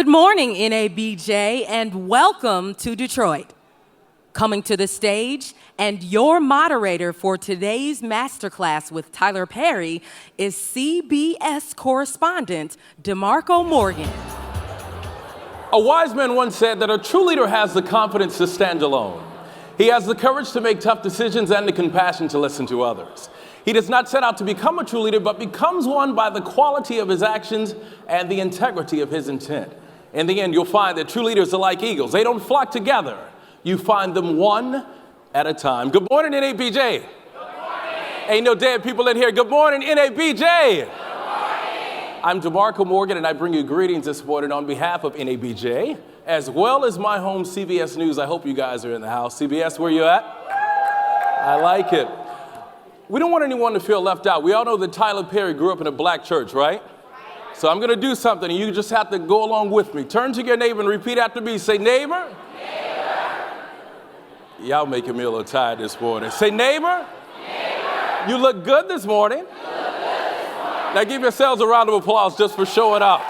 Good morning, NABJ, and welcome to Detroit. Coming to the stage, and your moderator for today's masterclass with Tyler Perry is CBS correspondent DeMarco Morgan. A wise man once said that a true leader has the confidence to stand alone. He has the courage to make tough decisions and the compassion to listen to others. He does not set out to become a true leader, but becomes one by the quality of his actions and the integrity of his intent. In the end, you'll find that true leaders are like eagles. They don't flock together. You find them one at a time. Good morning, NABJ. Good morning. Ain't no dead people in here. Good morning, NABJ. Good morning. I'm DeMarco Morgan, and I bring you greetings this morning on behalf of NABJ, as well as my home CBS News. I hope you guys are in the house. CBS, where you at? I like it. We don't want anyone to feel left out. We all know that Tyler Perry grew up in a black church, right? So I'm going to do something, and you just have to go along with me. Turn to your neighbor and repeat after me. Say, neighbor. Neighbor. Y'all making me a little tired this morning. Say, neighbor. Neighbor. You look good this morning. Now give yourselves a round of applause just for showing up.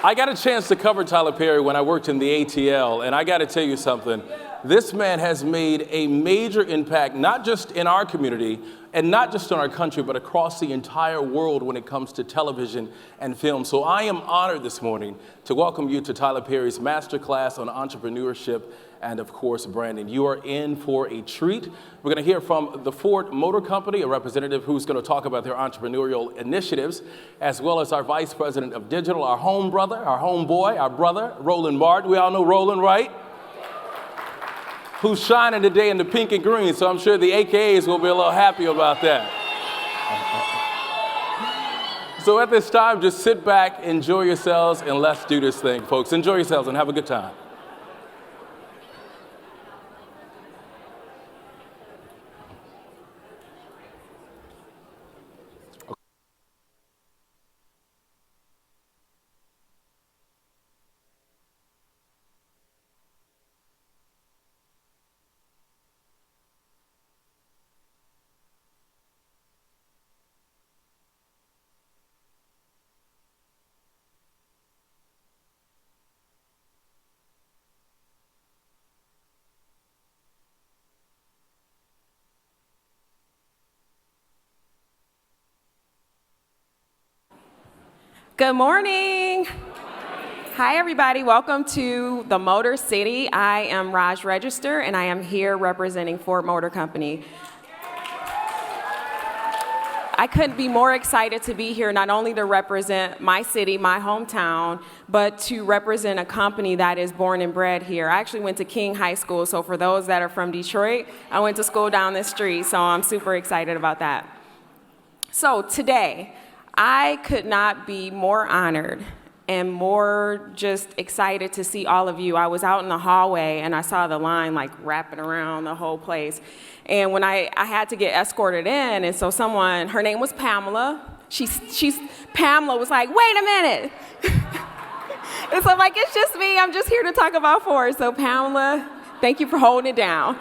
I got a chance to cover Tyler Perry when I worked in the ATL, and I got to tell you something. This man has made a major impact, not just in our community and not just in our country, but across the entire world when it comes to television and film. So I am honored this morning to welcome you to Tyler Perry's masterclass on entrepreneurship and, of course, branding. You are in for a treat. We're going to hear from the Ford Motor Company, a representative who's going to talk about their entrepreneurial initiatives, as well as our Vice President of Digital, our home brother, our homeboy, our brother, Roland Martin. We all know Roland, right? Who's shining today in the pink and green, so I'm sure the AKAs will be a little happy about that. So at this time, just sit back, enjoy yourselves, and let's do this thing, folks. Enjoy yourselves and have a good time. Good morning. Hi, everybody. Welcome to the Motor City. I am Raj Register, and I am here representing Ford Motor Company. I couldn't be more excited to be here, not only to represent my city, my hometown, but to represent a company that is born and bred here. I actually went to King High School, so for those that are from Detroit, I went to school down the street, so I'm super excited about that. So today, I could not be more honored and more just excited to see all of you. I was out in the hallway and I saw the line like wrapping around the whole place. And when I had to get escorted in, and so someone, her name was Pamela, Pamela was like, wait a minute. And so I'm like, it's just me, I'm just here to talk about Ford. So Pamela, thank you for holding it down.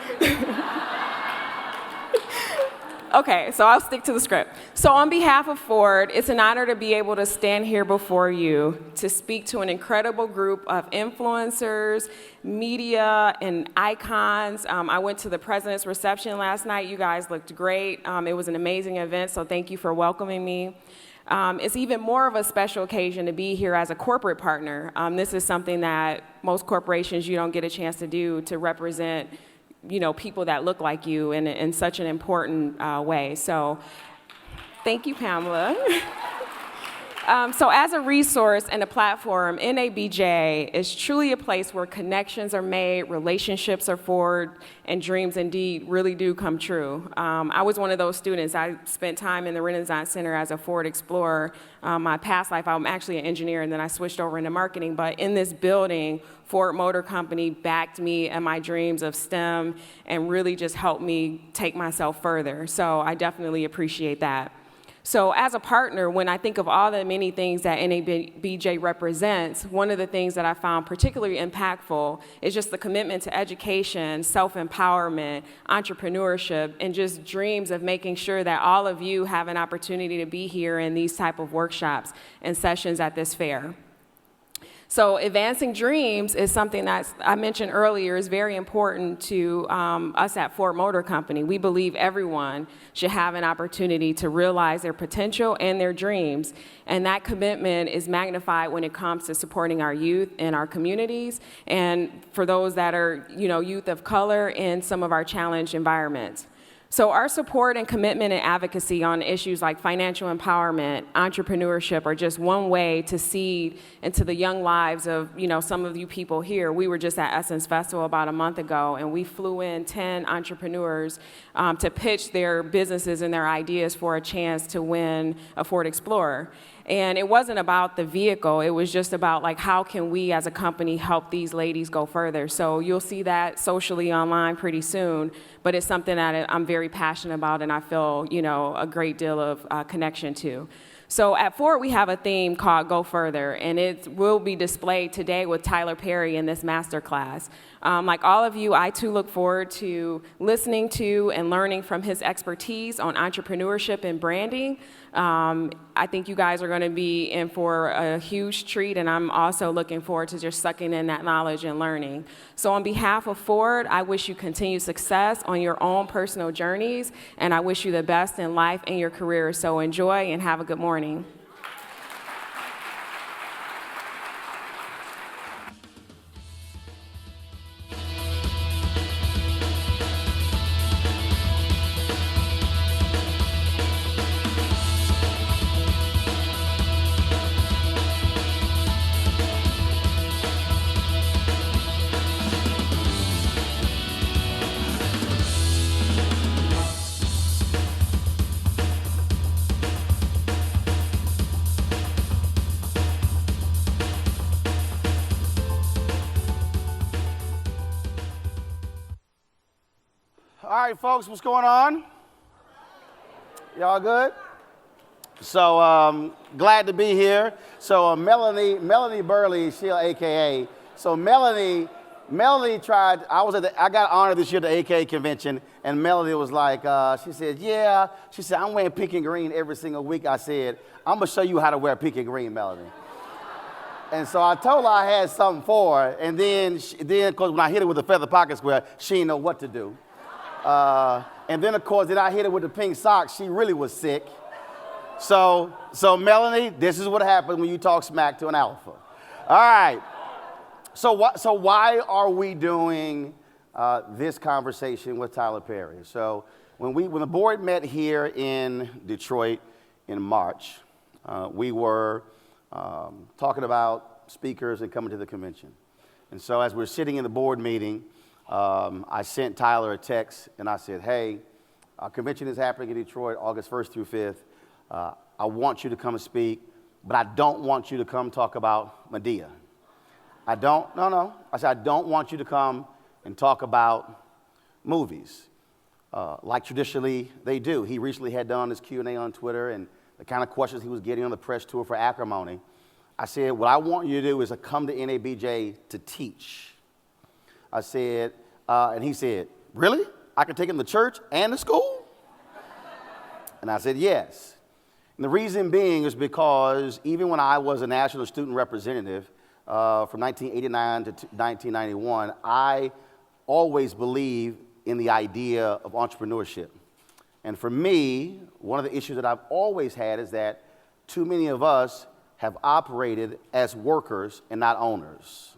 Okay, so I'll stick to the script. So on behalf of Ford, it's an honor to be able to stand here before you to speak to an incredible group of influencers, media, and icons. I went to the president's reception last night. You guys looked great. It was an amazing event, so thank you for welcoming me. It's even more of a special occasion to be here as a corporate partner. This is something that most corporations you don't get a chance to do, to represent people that look like you in such an important way. So thank you, Pamela. So as a resource and a platform, NABJ is truly a place where connections are made, relationships are forged, and dreams indeed really do come true. I was one of those students. I spent time in the Renaissance Center as a Ford Explorer. My past life, I'm actually an engineer, and then I switched over into marketing. But in this building, Ford Motor Company backed me and my dreams of STEM and really just helped me take myself further. So I definitely appreciate that. So as a partner, when I think of all the many things that NABJ represents, one of the things that I found particularly impactful is just the commitment to education, self-empowerment, entrepreneurship, and just dreams of making sure that all of you have an opportunity to be here in these type of workshops and sessions at this fair. So advancing dreams is something that I mentioned earlier is very important to us at Ford Motor Company. We believe everyone should have an opportunity to realize their potential and their dreams. And that commitment is magnified when it comes to supporting our youth in our communities and for those that are, youth of color in some of our challenged environments. So our support and commitment and advocacy on issues like financial empowerment, entrepreneurship are just one way to seed into the young lives of, some of you people here. We were just at Essence Festival about a month ago, and we flew in 10 entrepreneurs to pitch their businesses and their ideas for a chance to win a Ford Explorer. And it wasn't about the vehicle, it was just about how can we as a company help these ladies go further. So you'll see that socially online pretty soon, but it's something that I'm very passionate about and I feel, a great deal of connection to. So at Ford, we have a theme called Go Further, and it will be displayed today with Tyler Perry in this masterclass. Like all of you, I too look forward to listening to and learning from his expertise on entrepreneurship and branding. I think you guys are going to be in for a huge treat, and I'm also looking forward to just sucking in that knowledge and learning. So on behalf of Ford, I wish you continued success on your own personal journeys, and I wish you the best in life and your career. So enjoy and have a good morning. All right, folks, what's going on? Y'all good? So glad to be here. So Melanie Burley, she'll AKA. So Melanie tried. I got honored this year at the AKA convention, and Melanie was like, she said, yeah. She said, I'm wearing pink and green every single week. I said, I'm gonna show you how to wear pink and green, Melanie. And so I told her I had something for her, and then of course, when I hit her with the feather pocket square, she didn't know what to do. And then, of course, I hit her with the pink socks. She really was sick. So Melanie, this is what happens when you talk smack to an alpha. All right. So why are we doing this conversation with Tyler Perry? So when the board met here in Detroit in March, we were talking about speakers and coming to the convention. And so as we're sitting in the board meeting, I sent Tyler a text and I said, hey, our convention is happening in Detroit August 1st through 5th. I want you to come and speak, but I don't want you to come talk about Medea. I said, I don't want you to come and talk about movies like traditionally they do. He recently had done his Q&A on Twitter and the kind of questions he was getting on the press tour for Acrimony. I said, what I want you to do is to come to NABJ to teach. I said, and he said, really? I can take him to church and to school? And I said, yes. And the reason being is because even when I was a national student representative from 1989 to 1991, I always believed in the idea of entrepreneurship. And for me, one of the issues that I've always had is that too many of us have operated as workers and not owners.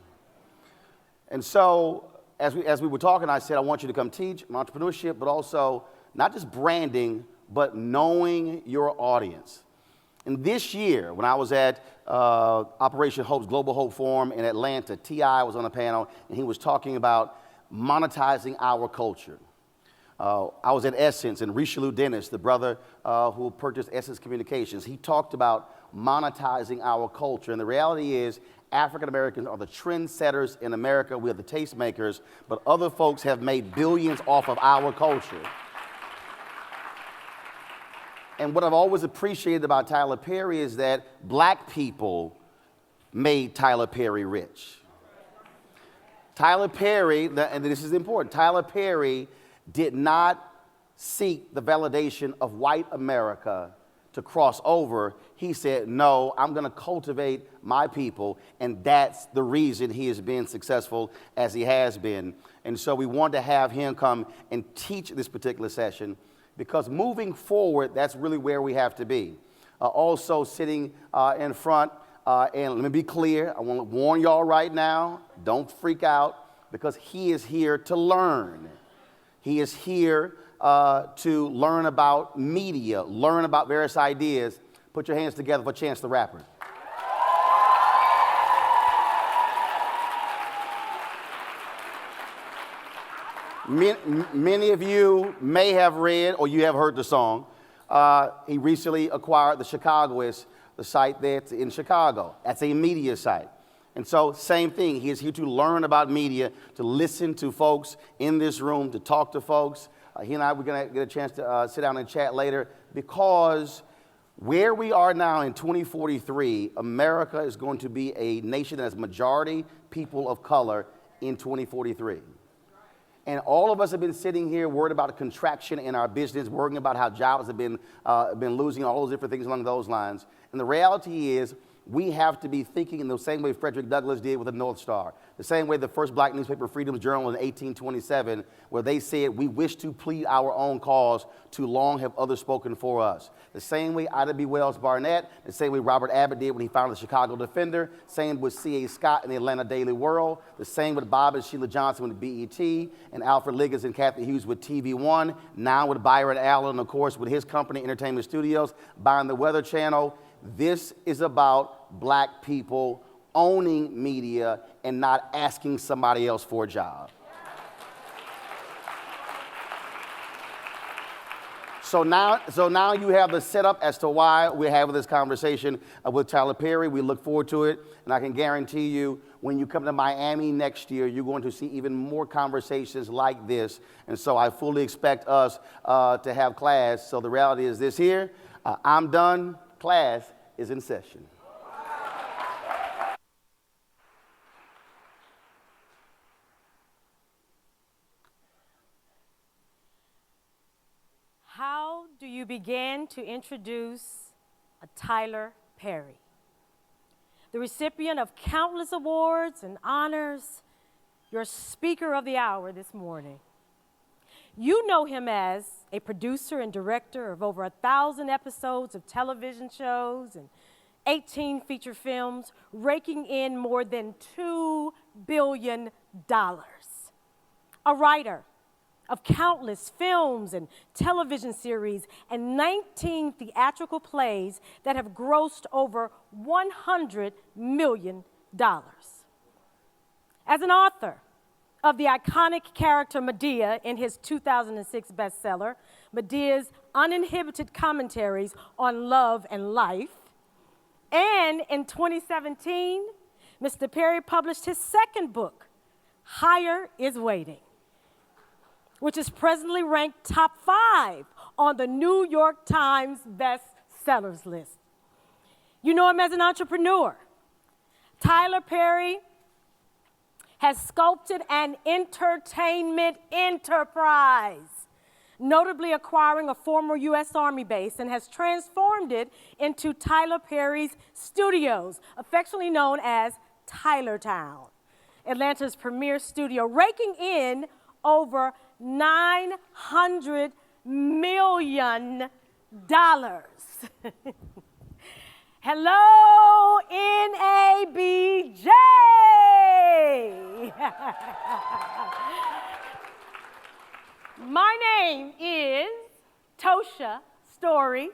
And so, as we were talking, I said, I want you to come teach entrepreneurship, but also not just branding, but knowing your audience. And this year, when I was at Operation Hope's Global Hope Forum in Atlanta, T.I. was on the panel, and he was talking about monetizing our culture. I was at Essence, and Richelieu Dennis, the brother who purchased Essence Communications, he talked about monetizing our culture. And the reality is, African Americans are the trendsetters in America. We are the tastemakers, but other folks have made billions off of our culture. And what I've always appreciated about Tyler Perry is that black people made Tyler Perry rich. Tyler Perry, and this is important, Tyler Perry did not seek the validation of white America to cross over. He said, no, I'm going to cultivate my people, and that's the reason he has been successful as he has been. And so we wanted to have him come and teach this particular session, because moving forward, that's really where we have to be. Also sitting in front, and let me be clear, I want to warn y'all right now, don't freak out, because he is here to learn. He is here to learn about media, learn about various ideas. Put your hands together for Chance the Rapper. Many of you may have read or you have heard the song. He recently acquired the Chicagoist, the site that's in Chicago. That's a media site. And so, same thing. He is here to learn about media, to listen to folks in this room, to talk to folks. He and I, we're going to get a chance to sit down and chat later, because where we are now in 2043, America is going to be a nation that has majority people of color in 2043. And all of us have been sitting here worried about a contraction in our business, worrying about how jobs have been losing, all those different things along those lines. And the reality is, we have to be thinking in the same way Frederick Douglass did with the North Star, the same way the first black newspaper, Freedom's Journal, in 1827, where they said, we wish to plead our own cause, too long have others spoken for us. The same way Ida B. Wells Barnett, the same way Robert Abbott did when he founded the Chicago Defender, same with C.A. Scott in the Atlanta Daily World, the same with Bob and Sheila Johnson with BET, and Alfred Liggins and Kathy Hughes with TV One, now with Byron Allen, of course, with his company, Entertainment Studios, buying the Weather Channel. This is about black people owning media and not asking somebody else for a job. So now you have the setup as to why we're having this conversation with Tyler Perry. We look forward to it, and I can guarantee you, when you come to Miami next year, you're going to see even more conversations like this. And so I fully expect us to have class. So the reality is this here, I'm done, class is in session. How do you begin to introduce a Tyler Perry, the recipient of countless awards and honors, your speaker of the hour this morning? You know him as a producer and director of over 1,000 episodes of television shows and 18 feature films, raking in more than $2 billion. A writer of countless films and television series and 19 theatrical plays that have grossed over $100 million. As an author of the iconic character Medea in his 2006 bestseller, Medea's Uninhibited Commentaries on Love and Life, and in 2017, Mr. Perry published his second book, Higher is Waiting, which is presently ranked top 5 on the New York Times bestsellers list. You know him as an entrepreneur. Tyler Perry has sculpted an entertainment enterprise, notably acquiring a former U.S. Army base, and has transformed it into Tyler Perry's Studios, affectionately known as Tylertown, Atlanta's premier studio, raking in over $900 million. Hello, NABJ! My name is Tosha Story.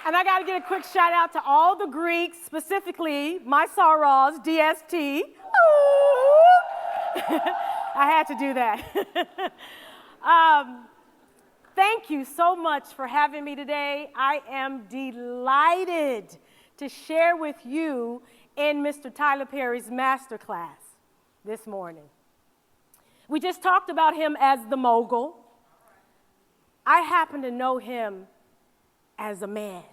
And I got to give a quick shout out to all the Greeks, specifically my sorors, DST. I had to do that. Thank you so much for having me today. I am delighted to share with you in Mr. Tyler Perry's masterclass this morning. We just talked about him as the mogul. I happen to know him as a man,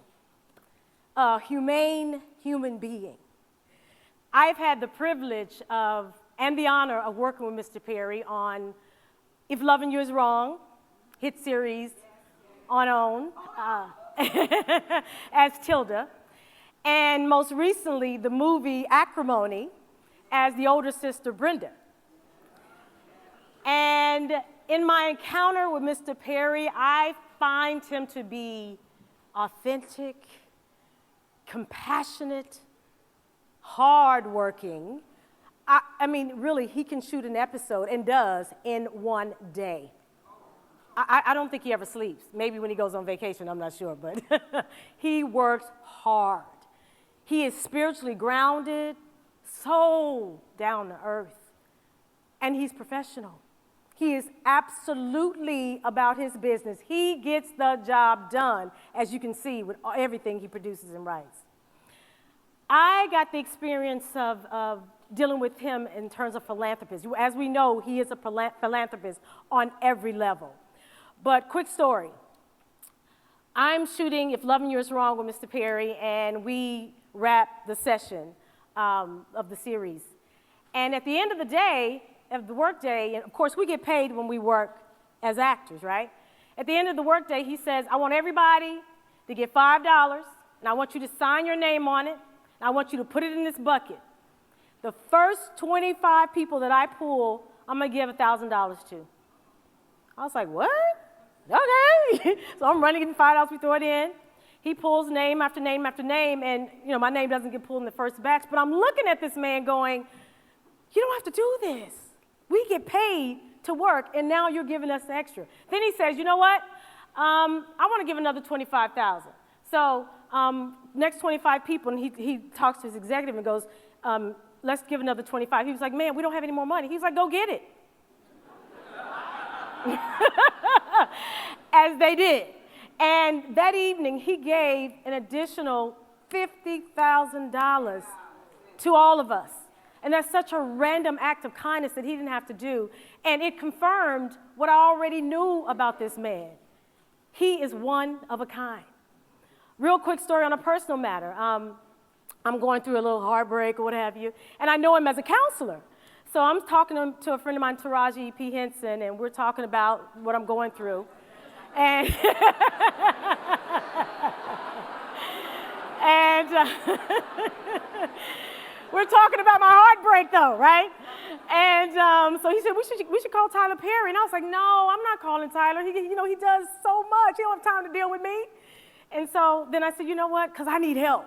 a humane human being. I've had the privilege of, and the honor of working with Mr. Perry on If Loving You Is Wrong, hit series on OWN, as Tilda, and most recently the movie Acrimony as the older sister Brenda. And in my encounter with Mr. Perry, I find him to be authentic, compassionate, hardworking. I mean, really, he can shoot an episode, and does, in one day. I don't think he ever sleeps. Maybe when he goes on vacation, I'm not sure, but he works hard. He is spiritually grounded, so down to earth, and he's professional. He is absolutely about his business. He gets the job done, as you can see with everything he produces and writes. I got the experience of dealing with him in terms of philanthropist. As we know, he is a philanthropist on every level. But quick story. I'm shooting If Loving You Is Wrong with Mr. Perry, and we wrap the session of the series. And at the end of the day, of the workday, and of course we get paid when we work as actors, right? At the end of the workday, he says, I want everybody to get $5, and I want you to sign your name on it, and I want you to put it in this bucket. The first 25 people that I pull, I'm gonna give $1,000 to. I was like, what? Okay. So I'm running, getting $5, we throw it in. He pulls name after name after name, and my name doesn't get pulled in the first batch, but I'm looking at this man going, you don't have to do this. We get paid to work, and now you're giving us extra. Then he says, you know what? I want to give another 25,000. So next 25 people, and he talks to his executive and goes, let's give another 25. He was like, man, we don't have any more money. He's like, go get it. As they did. And that evening, he gave an additional $50,000 to all of us. And that's such a random act of kindness that he didn't have to do. And it confirmed what I already knew about this man. He is one of a kind. Real quick story on a personal matter. I'm going through a little heartbreak or what have you, and I know him as a counselor. So I'm talking to a friend of mine, Taraji P. Henson, and we're talking about what I'm going through. And, we're talking about my heartbreak, though, right? And so he said, we should call Tyler Perry. And I was like, no, I'm not calling Tyler. He does so much. He don't have time to deal with me. And so then I said, you know what? Because I need help.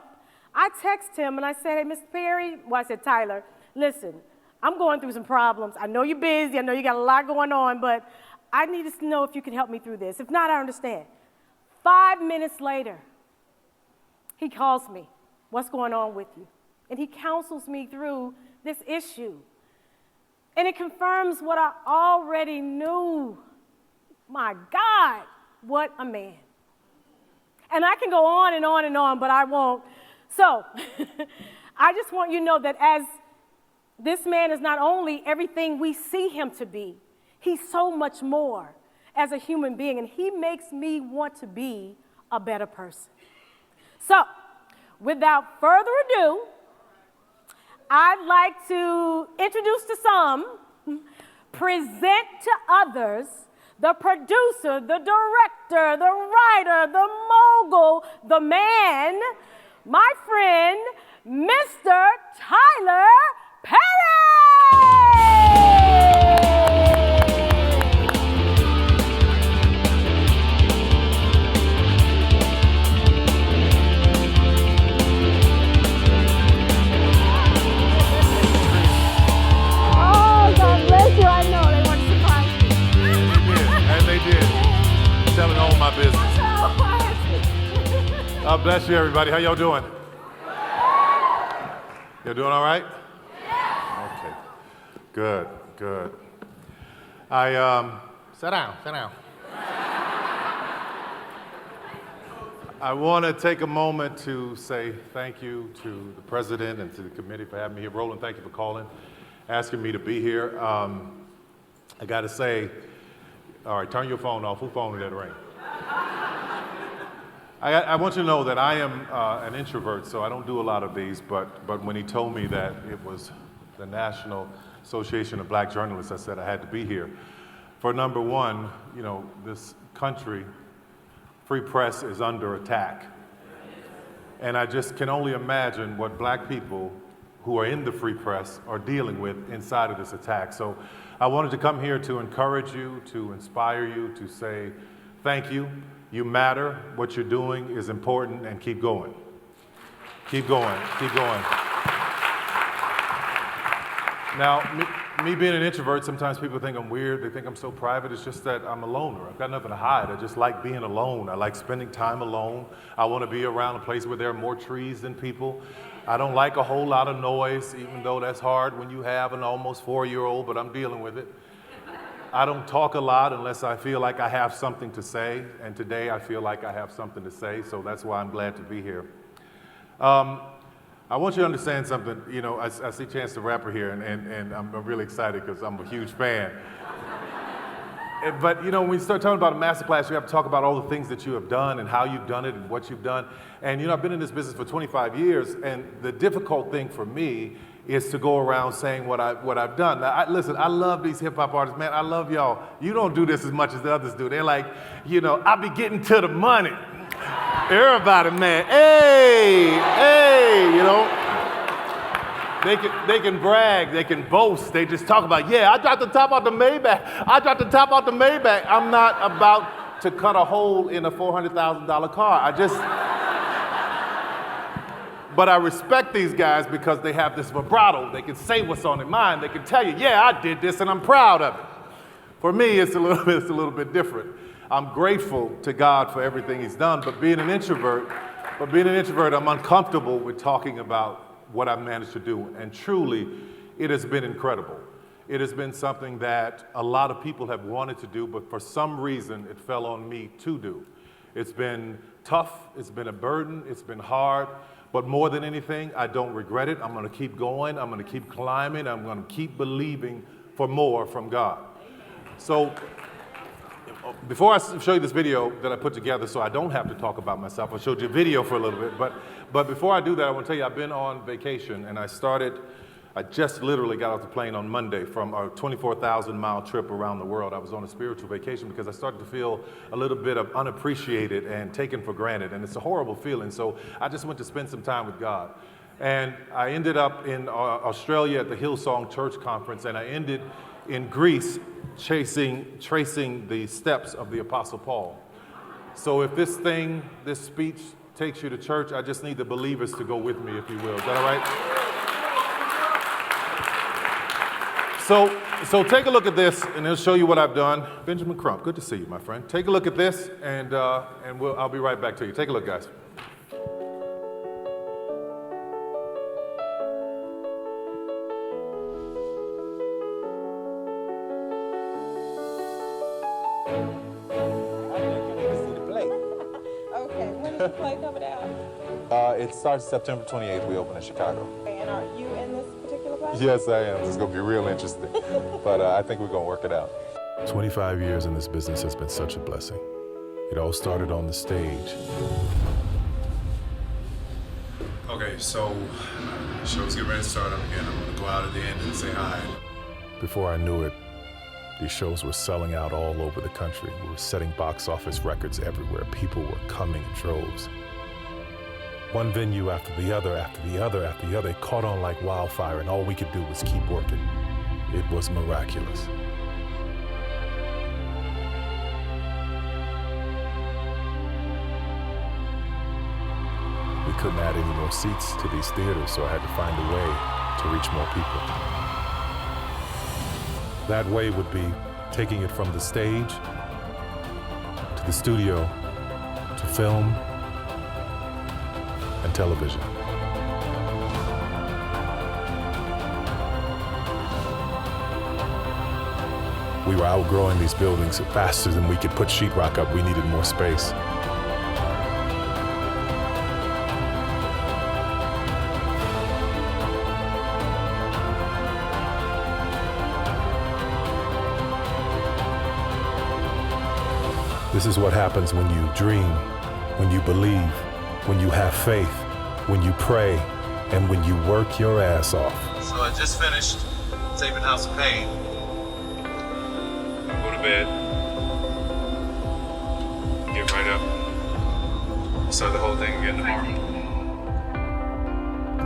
I texted him, and I said, hey, Mr. Perry. Well, I said, Tyler, listen, I'm going through some problems. I know you're busy. I know you got a lot going on, but I need to know if you can help me through this. If not, I understand. 5 minutes later, he calls me. What's going on with you? And he counsels me through this issue. And it confirms what I already knew. My God, what a man. And I can go on and on and on, but I won't. So I just want you to know that as this man is not only everything we see him to be, he's so much more as a human being, and he makes me want to be a better person. So without further ado, I'd like to introduce to some, present to others, the producer, the director, the writer, the mogul, the man, my friend, Mr. Tyler Perry! Oh, God bless you. I know they want to surprise you. And they did. Telling all my business. God bless you, everybody. How y'all doing? Y'all doing all right? Okay. Good, good. Sit down. I want to take a moment to say thank you to the president and to the committee for having me here. Roland, thank you for calling, asking me to be here. I got to say, all right, turn your phone off. Who phone did that ring? I want you to know that I am an introvert, so I don't do a lot of these, but when he told me that it was the National Association of Black Journalists, I said I had to be here. For number one, you know, this country, free press is under attack. And I just can only imagine what black people who are in the free press are dealing with inside of this attack. So I wanted to come here to encourage you, to inspire you, to say thank you. You matter, what you're doing is important, and keep going. Keep going, keep going. Now, me being an introvert, sometimes people think I'm weird, they think I'm so private. It's just that I'm a loner. I've got nothing to hide. I just like being alone. I like spending time alone. I want to be around a place where there are more trees than people. I don't like a whole lot of noise, even though that's hard when you have an almost 4-year-old, but I'm dealing with it. I don't talk a lot unless I feel like I have something to say, and today I feel like I have something to say, so that's why I'm glad to be here. I want you to understand something. You know, I see Chance the Rapper here, and I'm really excited because I'm a huge fan. But, you know, when you start talking about a masterclass, you have to talk about all the things that you have done and how you've done it and what you've done. And, you know, I've been in this business for 25 years, and the difficult thing for me is to go around saying what I've done. Now, listen, I love these hip-hop artists. Man, I love y'all. You don't do this as much as the others do. They're like, you know, I be getting to the money. Everybody, man, hey, you know. They can brag, they can boast, they just talk about, yeah, I dropped the top out the Maybach. I dropped the top out the Maybach. I'm not about to cut a hole in a $400,000 car. But I respect these guys because they have this vibrato. They can say what's on their mind. They can tell you, yeah, I did this and I'm proud of it. For me, it's a little bit different. I'm grateful to God for everything He's done, but being an introvert, I'm uncomfortable with talking about what I've managed to do. And truly, it has been incredible. It has been something that a lot of people have wanted to do, but for some reason, it fell on me to do. It's been tough, it's been a burden, it's been hard, but more than anything, I don't regret it. I'm gonna keep going, I'm gonna keep climbing, I'm gonna keep believing for more from God. So, before I show you this video that I put together so I don't have to talk about myself, I showed you a video for a little bit, but before I do that, I want to tell you I've been on vacation, and I just literally got off the plane on Monday from a 24,000-mile trip around the world. I was on a spiritual vacation because I started to feel a little bit of unappreciated and taken for granted, and it's a horrible feeling, so I just went to spend some time with God. And I ended up in Australia at the Hillsong Church Conference, and I ended in Greece tracing the steps of the Apostle Paul. So if this speech takes you to church, I just need the believers to go with me, if you will. Is that all right? So take a look at this, and it'll show you what I've done. Benjamin Crump, good to see you, my friend. Take a look at this, and I'll be right back to you. Take a look, guys. Play coming out? It starts September 28th. We open in Chicago. And are you in this particular play? Yes, I am. It's going to be real interesting. But I think we're going to work it out. 25 years in this business has been such a blessing. It all started on the stage. Okay, so the show's getting ready to start up again. I'm going to go out at the end and say hi. Before I knew it, these shows were selling out all over the country. We were setting box office records everywhere. People were coming in droves. One venue after the other, after the other, after the other, it caught on like wildfire, and all we could do was keep working. It was miraculous. We couldn't add any more seats to these theaters, so I had to find a way to reach more people. That way would be taking it from the stage to the studio to film and television. We were outgrowing these buildings faster than we could put sheetrock up. We needed more space. This is what happens when you dream, when you believe, when you have faith, when you pray, and when you work your ass off. So I just finished taping House of Pain. Go to bed. Get right up. Start the whole thing again tomorrow.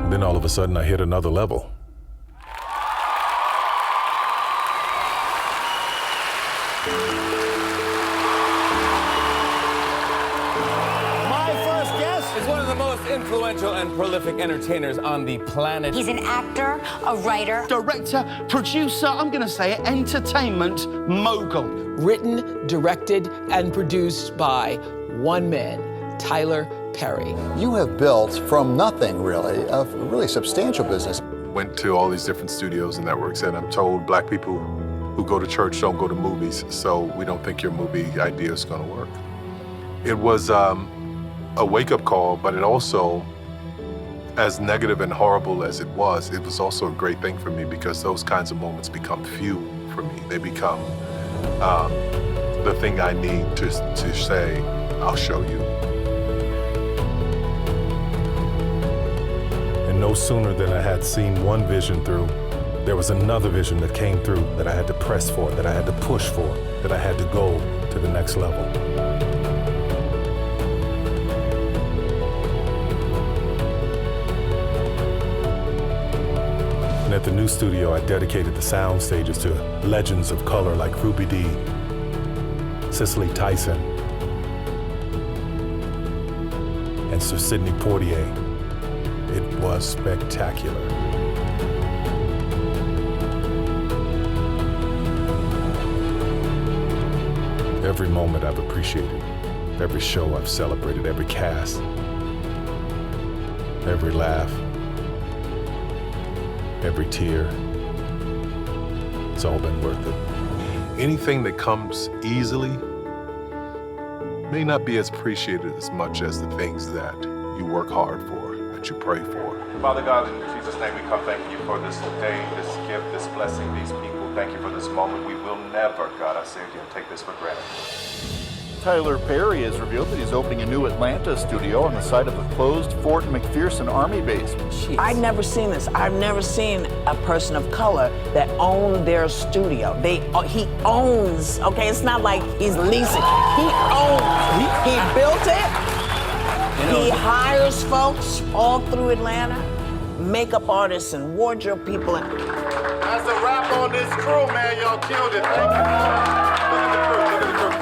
And then all of a sudden I hit another level. Is one of the most influential and prolific entertainers on the planet. He's an actor, a writer, Director, producer, I'm gonna say it, entertainment mogul. Written, directed, and produced by one man, Tyler Perry. You have built from nothing, really, a really substantial business. Went to all these different studios and networks, and I'm told black people who go to church don't go to movies, so we don't think your movie idea is gonna work. It was a wake-up call, but it also, as negative and horrible as it was also a great thing for me, because those kinds of moments become fuel for me. They become the thing I need to say, I'll show you. And no sooner than I had seen one vision through, there was another vision that came through that I had to press for, that I had to push for, that I had to go to the next level. And at the new studio, I dedicated the sound stages to legends of color like Ruby Dee, Cicely Tyson, and Sir Sidney Poitier. It was spectacular. Every moment I've appreciated, every show I've celebrated, every cast, every laugh, every tear. It's all been worth it. Anything that comes easily may not be as appreciated as much as the things that you work hard for, that you pray for. Father God, in Jesus' name we come thanking you for this day, this gift, this blessing, these people. Thank you for this moment. We will never, God, I say again, take this for granted. Tyler Perry has revealed that he's opening a new Atlanta studio on the site of the closed Fort McPherson Army base. I've never seen this. I've never seen a person of color that owned their studio. He owns, okay? It's not like he's leasing. He owns. He built it. He hires folks all through Atlanta, makeup artists and wardrobe people. That's a wrap on this crew, man. Y'all killed it. Thank you. Look at the crew. Look at the crew.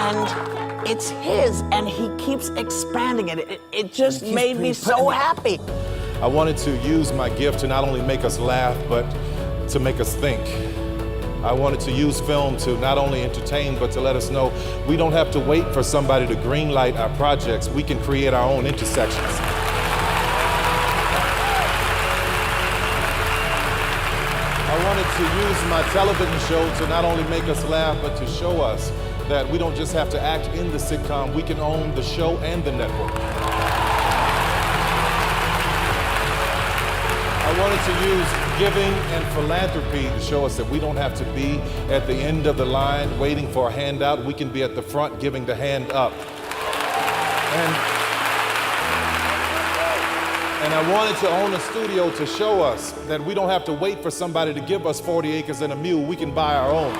And it's his, and he keeps expanding it. It just made me so happy. I wanted to use my gift to not only make us laugh, but to make us think. I wanted to use film to not only entertain, but to let us know we don't have to wait for somebody to greenlight our projects. We can create our own intersections. I wanted to use my television show to not only make us laugh, but to show us that we don't just have to act in the sitcom, we can own the show and the network. I wanted to use giving and philanthropy to show us that we don't have to be at the end of the line waiting for a handout. We can be at the front giving the hand up. And I wanted to own a studio to show us that we don't have to wait for somebody to give us 40 acres and a mule. We can buy our own.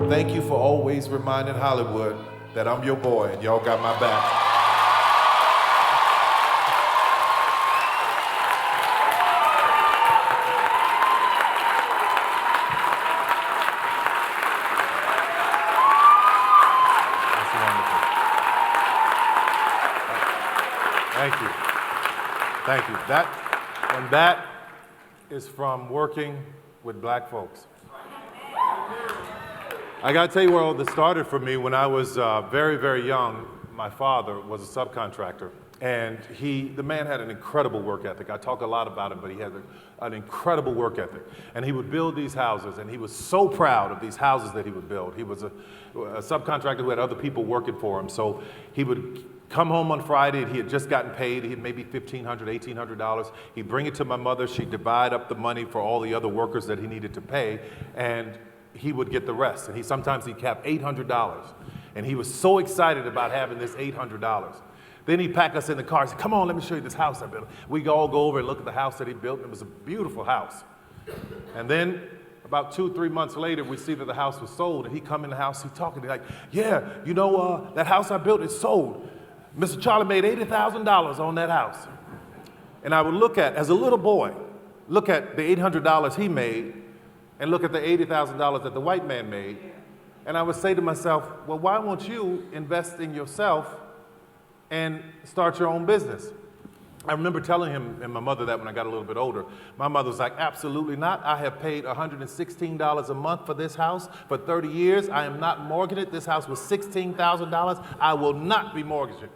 Thank you for always reminding Hollywood that I'm your boy and y'all got my back. That's wonderful. Thank you. Thank you. That is from working with black folks. I got to tell you where all this started for me. When I was very, very young, my father was a subcontractor, and the man had an incredible work ethic. I talk a lot about him, but he had an incredible work ethic. And he would build these houses, and he was so proud of these houses that he would build. He was a subcontractor who had other people working for him, so he would come home on Friday, and he had just gotten paid. He had maybe $1,500, $1,800. He'd bring it to my mother. She'd divide up the money for all the other workers that he needed to pay, and he would get the rest. And sometimes he'd have $800. And he was so excited about having this $800. Then he'd pack us in the car and say, come on, let me show you this house I built. We all go over and look at the house that he built. And it was a beautiful house. And then about 2-3 months later, we see that the house was sold. And he come in the house, he's talking, he's like, yeah, you know, that house I built, it's sold. Mr. Charlie made $80,000 on that house. And I would look at, as a little boy, look at the $800 he made and look at the $80,000 that the white man made. And I would say to myself, well, why won't you invest in yourself and start your own business? I remember telling him and my mother that when I got a little bit older. My mother was like, absolutely not. I have paid $116 a month for this house for 30 years. I am not mortgaging it. This house was $16,000. I will not be mortgaging it.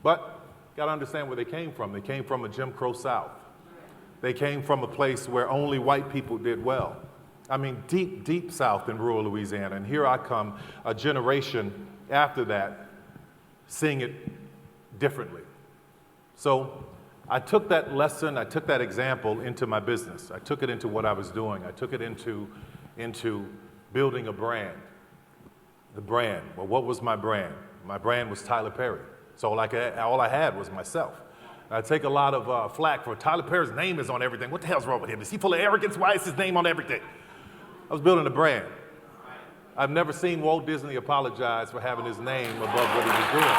But got to understand where they came from. They came from a Jim Crow South. They came from a place where only white people did well. I mean, deep, deep South in rural Louisiana. And here I come, a generation after that, seeing it differently. So I took that lesson, I took that example into my business. I took it into what I was doing. I took it into building a brand. The brand. Well, what was my brand? My brand was Tyler Perry. So all I had was myself. I take a lot of flack for Tyler Perry's name is on everything. What the hell's wrong with him? Is he full of arrogance? Why is his name on everything? I was building a brand. I've never seen Walt Disney apologize for having his name above what he was doing.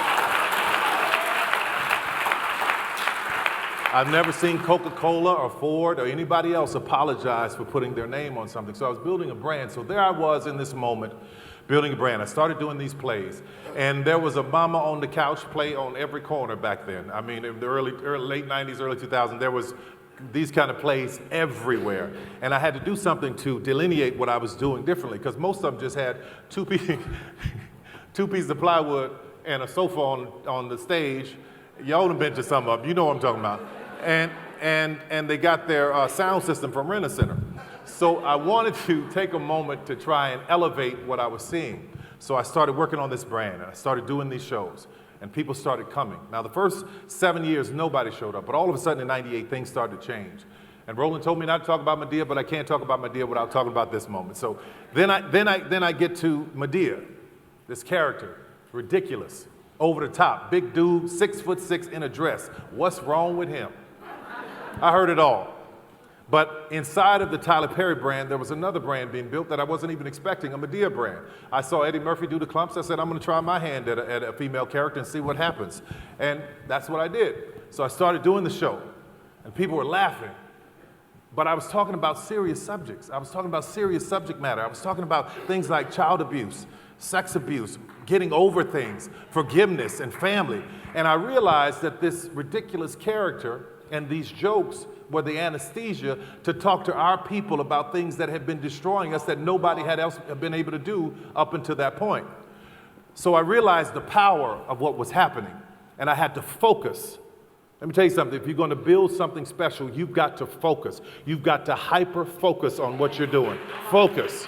I've never seen Coca-Cola or Ford or anybody else apologize for putting their name on something. So I was building a brand. So there I was in this moment, building a brand. I started doing these plays. And there was a Mama on the Couch play on every corner back then. I mean, in the late 90s, early 2000s, there was these kind of plays everywhere. And I had to do something to delineate what I was doing differently, because most of them just had two pieces of plywood and a sofa on the stage. Y'all have been to some of them, you know what I'm talking about. And they got their sound system from Rent-A-Center. So I wanted to take a moment to try and elevate what I was seeing. So I started working on this brand, and I started doing these shows. And people started coming. Now, the first 7 years, nobody showed up. But all of a sudden, in '98, things started to change. And Roland told me not to talk about Medea, but I can't talk about Medea without talking about this moment. So then I get to Medea, this character, ridiculous, over the top, big dude, 6'6" in a dress. What's wrong with him? I heard it all. But inside of the Tyler Perry brand, there was another brand being built that I wasn't even expecting, a Medea brand. I saw Eddie Murphy do the clumps. I said, I'm going to try my hand at a female character and see what happens. And that's what I did. So I started doing the show, and people were laughing. But I was talking about serious subjects. I was talking about serious subject matter. I was talking about things like child abuse, sex abuse, getting over things, forgiveness, and family. And I realized that this ridiculous character and these jokes were the anesthesia to talk to our people about things that had been destroying us that nobody had else been able to do up until that point. So I realized the power of what was happening, and I had to focus. Let me tell you something, if you're going to build something special, you've got to focus. You've got to hyper-focus on what you're doing. Focus.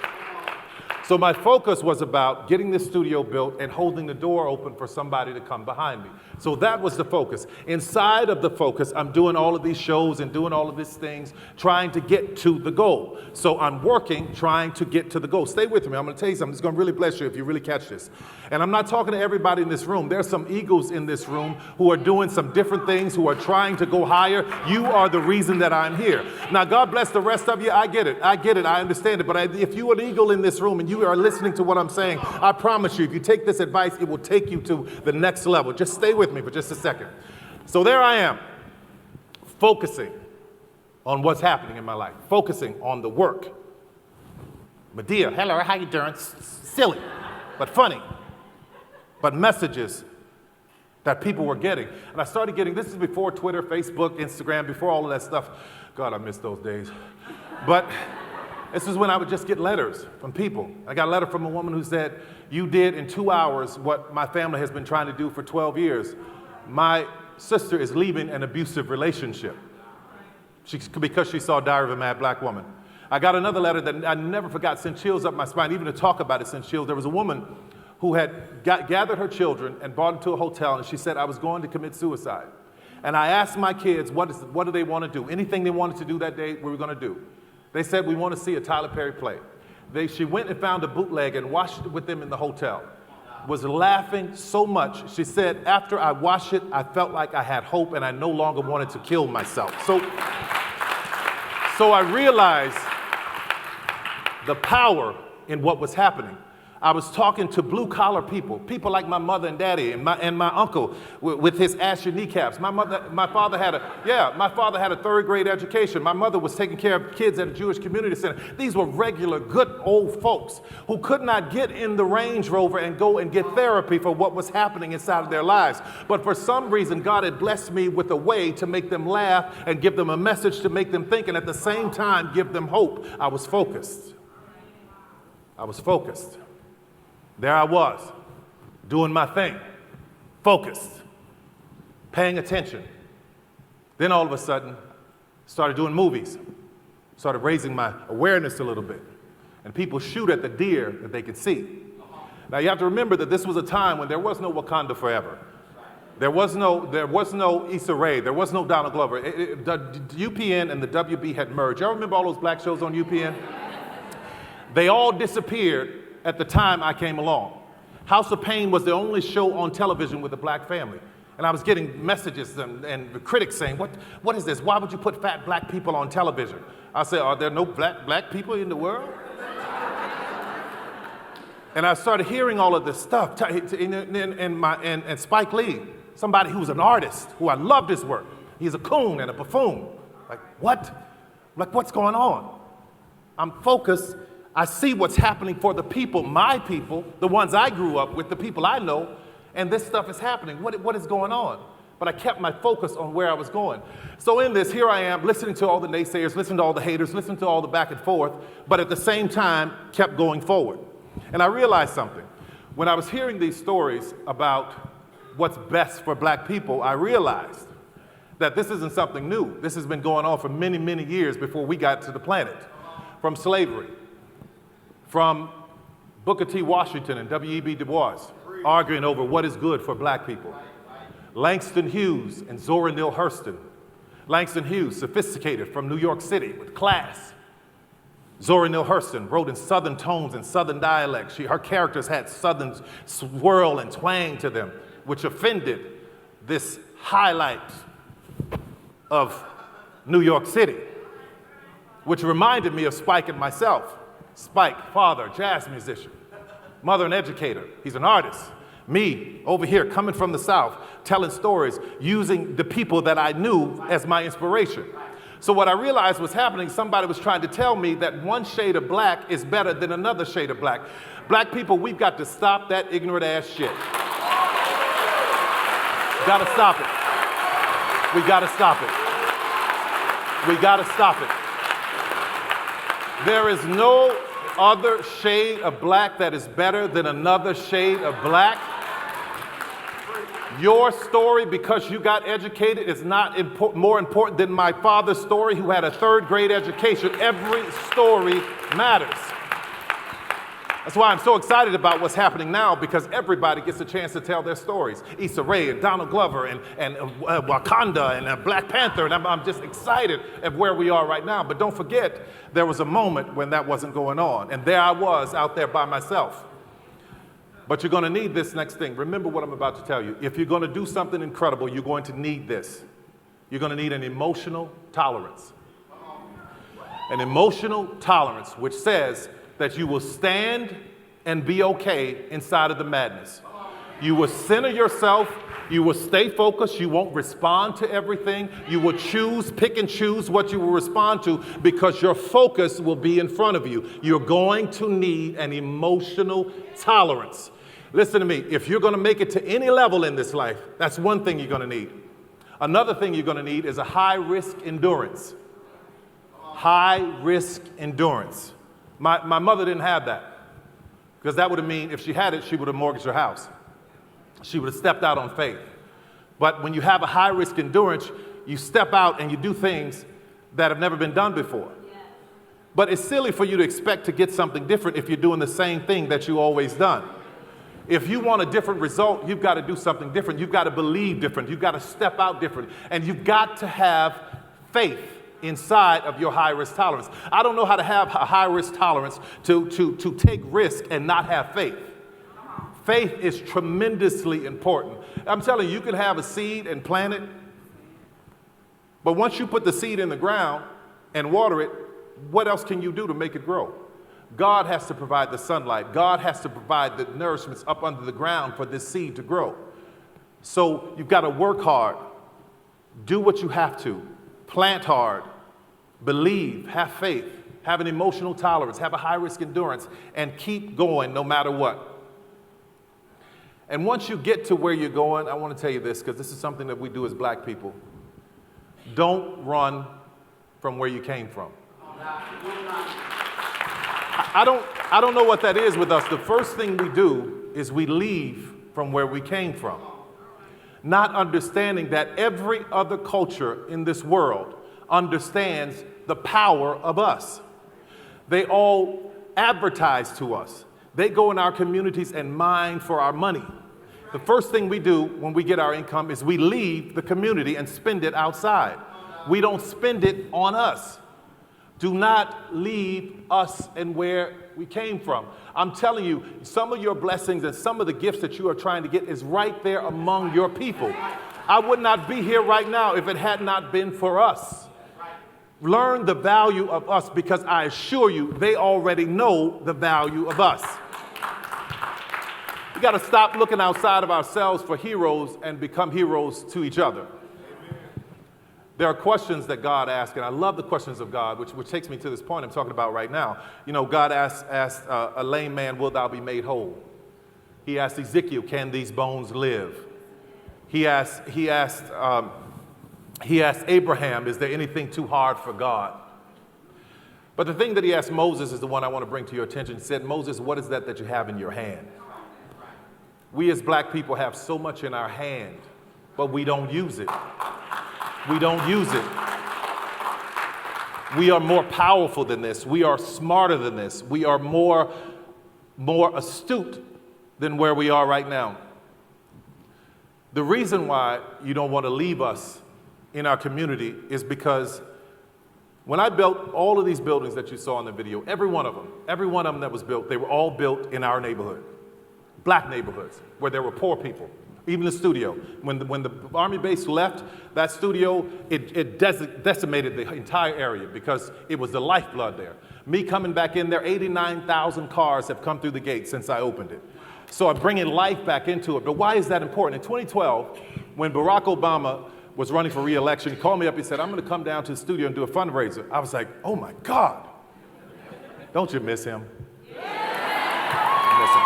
So my focus was about getting this studio built and holding the door open for somebody to come behind me. So that was the focus. Inside of the focus, I'm doing all of these shows and doing all of these things, trying to get to the goal. So I'm working, trying to get to the goal. Stay with me. I'm going to tell you something. It's going to really bless you if you really catch this. And I'm not talking to everybody in this room. There's some eagles in this room who are doing some different things, who are trying to go higher. You are the reason that I'm here. Now, God bless the rest of you. I get it. I understand it. But if you're an eagle in this room and you are listening to what I'm saying, I promise you, if you take this advice, it will take you to the next level. Just stay with me for just a second. So there I am, focusing on what's happening in my life, focusing on the work. Medea, hello, how you doing? Silly, but funny, but messages that people were getting. And I started getting, this is before Twitter, Facebook, Instagram, before all of that stuff. God, I miss those days. But this is when I would just get letters from people. I got a letter from a woman who said, you did in 2 hours what my family has been trying to do for 12 years. My sister is leaving an abusive relationship because she saw Diary of a Mad Black Woman. I got another letter that I never forgot, sent chills up my spine, even to talk about it sent chills. There was a woman who had gathered her children and brought them to a hotel, and she said, I was going to commit suicide. And I asked my kids, what do they want to do? Anything they wanted to do that day, we were going to do. They said, we want to see a Tyler Perry play. She went and found a bootleg and watched it with them in the hotel. Was laughing so much. She said, after I watched it, I felt like I had hope and I no longer wanted to kill myself. So I realized the power in what was happening. I was talking to blue-collar people like my mother and daddy and my uncle with his Asher kneecaps. My father had a third-grade education. My mother was taking care of kids at a Jewish community center. These were regular, good old folks who could not get in the Range Rover and go and get therapy for what was happening inside of their lives. But for some reason, God had blessed me with a way to make them laugh and give them a message to make them think, and at the same time, give them hope. I was focused. There I was, doing my thing, focused, paying attention. Then all of a sudden, started doing movies, started raising my awareness a little bit. And people shoot at the deer that they could see. Now you have to remember that this was a time when there was no Wakanda Forever. There was no Issa Rae, there was no Donald Glover. The UPN and the WB had merged. Y'all remember all those black shows on UPN? They all disappeared at the time I came along. House of Pain was the only show on television with a black family. And I was getting messages and critics saying, what is this? Why would you put fat black people on television? I said, are there no black people in the world? And I started hearing all of this stuff. And Spike Lee, somebody who's an artist, who I loved his work. He's a coon and a buffoon. Like, what? Like, what's going on? I'm focused. I see what's happening for the people, my people, the ones I grew up with, the people I know, and this stuff is happening. What is going on? But I kept my focus on where I was going. So in this, here I am, listening to all the naysayers, listening to all the haters, listening to all the back and forth, but at the same time, kept going forward. And I realized something. When I was hearing these stories about what's best for black people, I realized that this isn't something new. This has been going on for many, many years before we got to the planet. From slavery, from Booker T. Washington and W.E.B. Du Bois arguing over what is good for black people. Langston Hughes and Zora Neale Hurston. Langston Hughes, sophisticated from New York City with class. Zora Neale Hurston wrote in Southern tones and Southern dialects. Her characters had Southern swirl and twang to them, which offended this highlight of New York City, which reminded me of Spike and myself. Spike, father, jazz musician, mother, an educator. He's an artist. Me, over here, coming from the South, telling stories, using the people that I knew as my inspiration. So what I realized was happening, somebody was trying to tell me that one shade of black is better than another shade of black. Black people, we've got to stop that ignorant ass shit. Gotta stop it. We gotta stop it. We gotta stop it. There is no other shade of black that is better than another shade of black. Your story, because you got educated, is not more important than my father's story, who had a third-grade education. Every story matters. That's why I'm so excited about what's happening now, because everybody gets a chance to tell their stories. Issa Rae and Donald Glover and Wakanda and Black Panther, and I'm just excited at where we are right now. But don't forget, there was a moment when that wasn't going on, and there I was out there by myself. But you're going to need this next thing. Remember what I'm about to tell you. If you're going to do something incredible, you're going to need this. You're going to need an emotional tolerance. An emotional tolerance, which says that you will stand and be okay inside of the madness. You will center yourself. You will stay focused. You won't respond to everything. You will pick and choose what you will respond to, because your focus will be in front of you. You're going to need an emotional tolerance. Listen to me. If you're going to make it to any level in this life, that's one thing you're going to need. Another thing you're going to need is a high-risk endurance. High-risk endurance. My mother didn't have that, because that would have mean if she had it, she would have mortgaged her house. She would have stepped out on faith. But when you have a high-risk endurance, you step out and you do things that have never been done before. But it's silly for you to expect to get something different if you're doing the same thing that you always done. If you want a different result, you've got to do something different. You've got to believe different. You've got to step out different. And you've got to have faith inside of your high-risk tolerance. I don't know how to have a high-risk tolerance to take risk and not have faith. Faith is tremendously important. I'm telling you, you can have a seed and plant it, but once you put the seed in the ground and water it, what else can you do to make it grow? God has to provide the sunlight. God has to provide the nourishments up under the ground for this seed to grow. So you've got to work hard, do what you have to, plant hard, believe, have faith, have an emotional tolerance, have a high-risk endurance, and keep going no matter what. And once you get to where you're going, I want to tell you this, because this is something that we do as black people. Don't run from where you came from. I don't know what that is with us. The first thing we do is we leave from where we came from, not understanding that every other culture in this world understands the power of us. They all advertise to us. They go in our communities and mine for our money. The first thing we do when we get our income is we leave the community and spend it outside. We don't spend it on us. Do not leave us and where we came from. I'm telling you, some of your blessings and some of the gifts that you are trying to get is right there among your people. I would not be here right now if it had not been for us. Learn the value of us, because I assure you, they already know the value of us. We got to stop looking outside of ourselves for heroes and become heroes to each other. There are questions that God asks, and I love the questions of God, which takes me to this point I'm talking about right now. You know, God asked a lame man, "Wilt thou be made whole?" He asked Ezekiel, "Can these bones live?" He asked Abraham, "Is there anything too hard for God?" But the thing that he asked Moses is the one I want to bring to your attention. He said, "Moses, what is that you have in your hand?" We as black people have so much in our hand, but we don't use it. We don't use it. We are more powerful than this. We are smarter than this. We are more astute than where we are right now. The reason why you don't want to leave us in our community is because when I built all of these buildings that you saw in the video, every one of them that was built, they were all built in our neighborhood, black neighborhoods, where there were poor people. Even the studio. When the Army base left that studio, it decimated the entire area because it was the lifeblood there. Me coming back in there, 89,000 cars have come through the gate since I opened it. So I'm bringing life back into it. But why is that important? In 2012, when Barack Obama was running for re-election, he called me up, he said, "I'm going to come down to the studio and do a fundraiser." I was like, oh my God. Don't you miss him? Yeah. I miss him.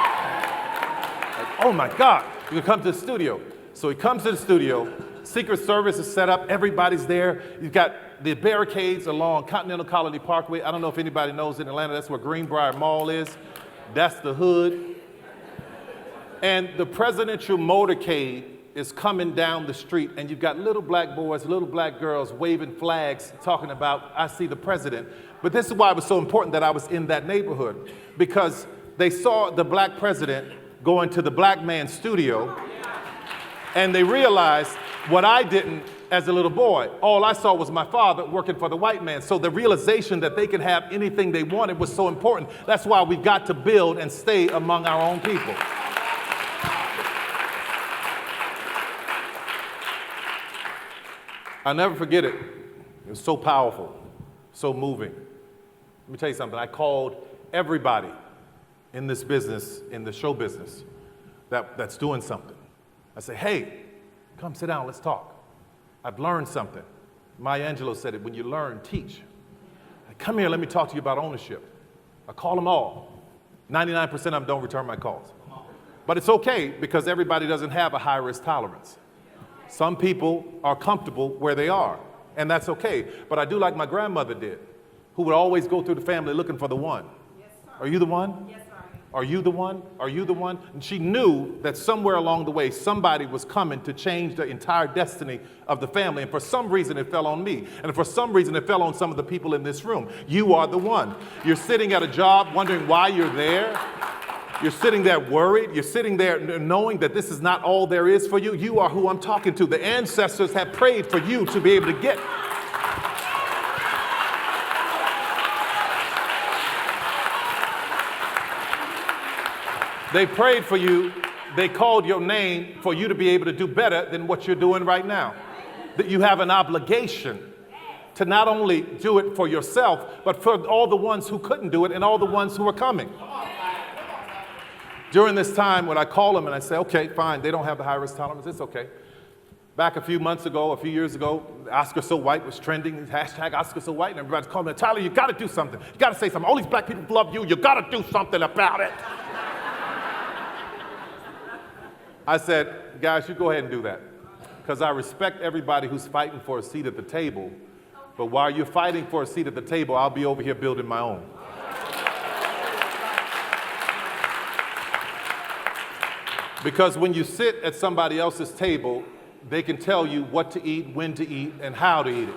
Like, oh my God. You can come to the studio. So he comes to the studio, Secret Service is set up, everybody's there. You've got the barricades along Continental Colony Parkway. I don't know if anybody knows in Atlanta, that's where Greenbrier Mall is. That's the hood. And the presidential motorcade is coming down the street, and you've got little black boys, little black girls waving flags, talking about, "I see the president." But this is why it was so important that I was in that neighborhood, because they saw the black president going to the black man's studio, and they realized what I didn't as a little boy. All I saw was my father working for the white man. So the realization that they could have anything they wanted was so important. That's why we got to build and stay among our own people. I'll never forget it. It was so powerful, so moving. Let me tell you something. I called everybody in this business, in the show business, that's doing something. I say, "Hey, come sit down, let's talk. I've learned something." Maya Angelou said it, "When you learn, teach." "Come here, let me talk to you about ownership." I call them all. 99% of them don't return my calls. But it's okay, because everybody doesn't have a high-risk tolerance. Some people are comfortable where they are, and that's okay. But I do like my grandmother did, who would always go through the family looking for the one. Yes, sir. "Are you the one? Yes, sir. Are you the one? Are you the one?" And she knew that somewhere along the way, somebody was coming to change the entire destiny of the family. And for some reason, it fell on me. And for some reason, it fell on some of the people in this room. You are the one. You're sitting at a job wondering why you're there. You're sitting there worried. You're sitting there knowing that this is not all there is for you. You are who I'm talking to. The ancestors have prayed for you to be able to get. They prayed for you. They called your name for you to be able to do better than what you're doing right now. That you have an obligation to not only do it for yourself, but for all the ones who couldn't do it and all the ones who are coming. During this time, when I call them and I say, okay, fine, they don't have the high risk tolerance, it's okay. Back a few years ago, Oscar So White was trending, hashtag Oscar So White, and everybody's calling me, Tyler, you gotta do something. You gotta say something. All these black people love you, you gotta do something about it. I said, guys, you go ahead and do that. Because I respect everybody who's fighting for a seat at the table, but while you're fighting for a seat at the table, I'll be over here building my own. Because when you sit at somebody else's table, they can tell you what to eat, when to eat, and how to eat it.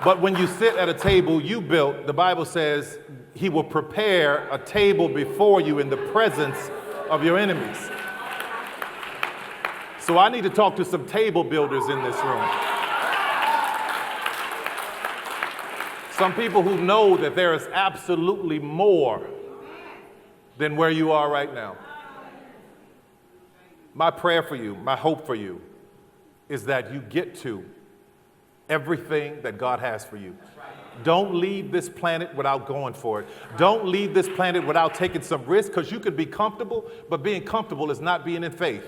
But when you sit at a table you built, the Bible says he will prepare a table before you in the presence of your enemies. So I need to talk to some table builders in this room. Some people who know that there is absolutely more than where you are right now. My prayer for you, my hope for you, is that you get to everything that God has for you. Don't leave this planet without going for it. Don't leave this planet without taking some risk, because you could be comfortable, but being comfortable is not being in faith.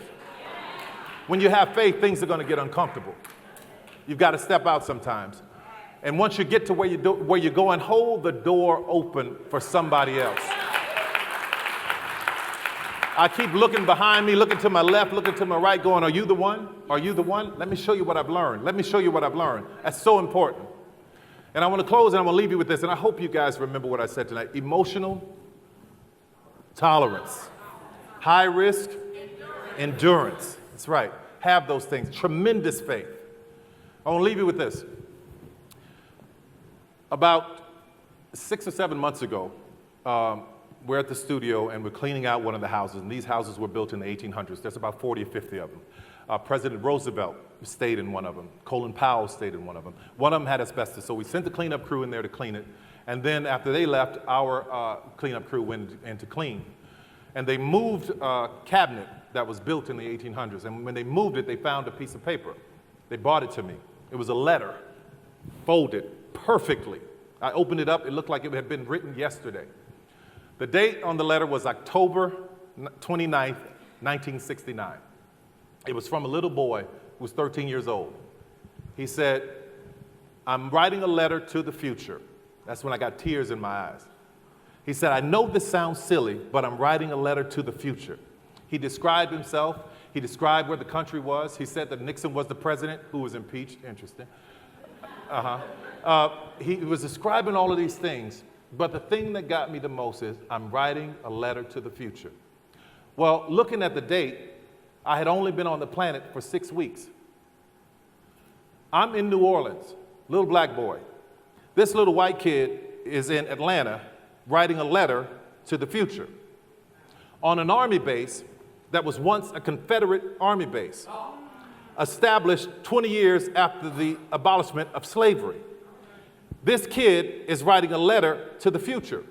When you have faith, things are going to get uncomfortable. You've got to step out sometimes. And once you get to where you're going, hold the door open for somebody else. I keep looking behind me, looking to my left, looking to my right, going, are you the one? Are you the one? Let me show you what I've learned. Let me show you what I've learned. That's so important. And I want to close and I want to leave you with this, and I hope you guys remember what I said tonight. Emotional tolerance. High risk, endurance. That's right. Have those things. Tremendous faith. I want to leave you with this. About 6 or 7 months ago, we're at the studio and we're cleaning out one of the houses, and these houses were built in the 1800s. There's about 40 or 50 of them. President Roosevelt stayed in one of them. Colin Powell stayed in one of them. One of them had asbestos, so we sent the cleanup crew in there to clean it. And then after they left, our cleanup crew went in to clean. And they moved a cabinet that was built in the 1800s. And when they moved it, they found a piece of paper. They brought it to me. It was a letter, folded perfectly. I opened it up. It looked like it had been written yesterday. The date on the letter was October 29th, 1969. It was from a little boy who was 13 years old. He said, I'm writing a letter to the future. That's when I got tears in my eyes. He said, I know this sounds silly, but I'm writing a letter to the future. He described himself. He described where the country was. He said that Nixon was the president who was impeached. Interesting. He was describing all of these things. But the thing that got me the most is, I'm writing a letter to the future. Well, looking at the date, I had only been on the planet for 6 weeks. I'm in New Orleans, little black boy. This little white kid is in Atlanta writing a letter to the future on an army base that was once a Confederate army base, established 20 years after the abolishment of slavery. This kid is writing a letter to the future.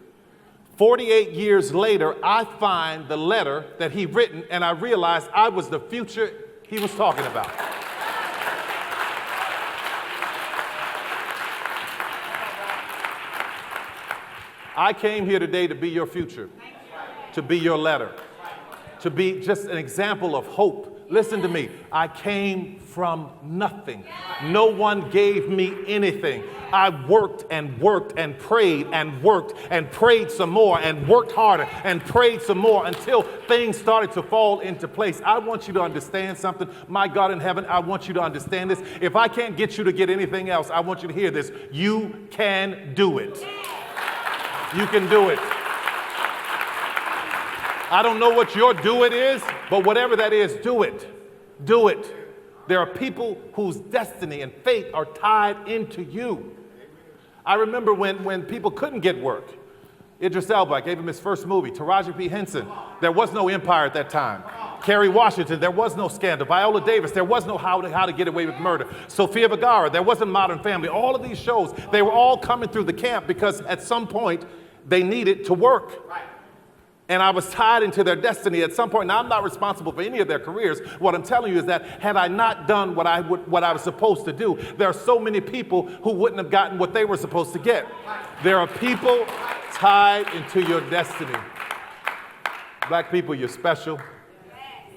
48 years later, I find the letter that he written, and I realized I was the future he was talking about. I came here today to be your future, to be your letter, to be just an example of hope. Listen to me. I came from nothing. No one gave me anything. I worked and worked and prayed and worked and prayed some more and worked harder and prayed some more until things started to fall into place. I want you to understand something. My God in heaven, I want you to understand this. If I can't get you to get anything else, I want you to hear this. You can do it. You can do it. I don't know what your do it is, but whatever that is, do it. Do it. There are people whose destiny and fate are tied into you. I remember when people couldn't get work. Idris Elba, I gave him his first movie. Taraji P. Henson, there was no Empire at that time. Kerry Washington, there was no Scandal. Viola Davis, there was no How to Get Away with Murder. Sofia Vergara, there wasn't Modern Family. All of these shows, they were all coming through the camp because at some point they needed to work. And I was tied into their destiny at some point. Now, I'm not responsible for any of their careers. What I'm telling you is that had I not done what I was supposed to do, there are so many people who wouldn't have gotten what they were supposed to get. There are people tied into your destiny. Black people, you're special.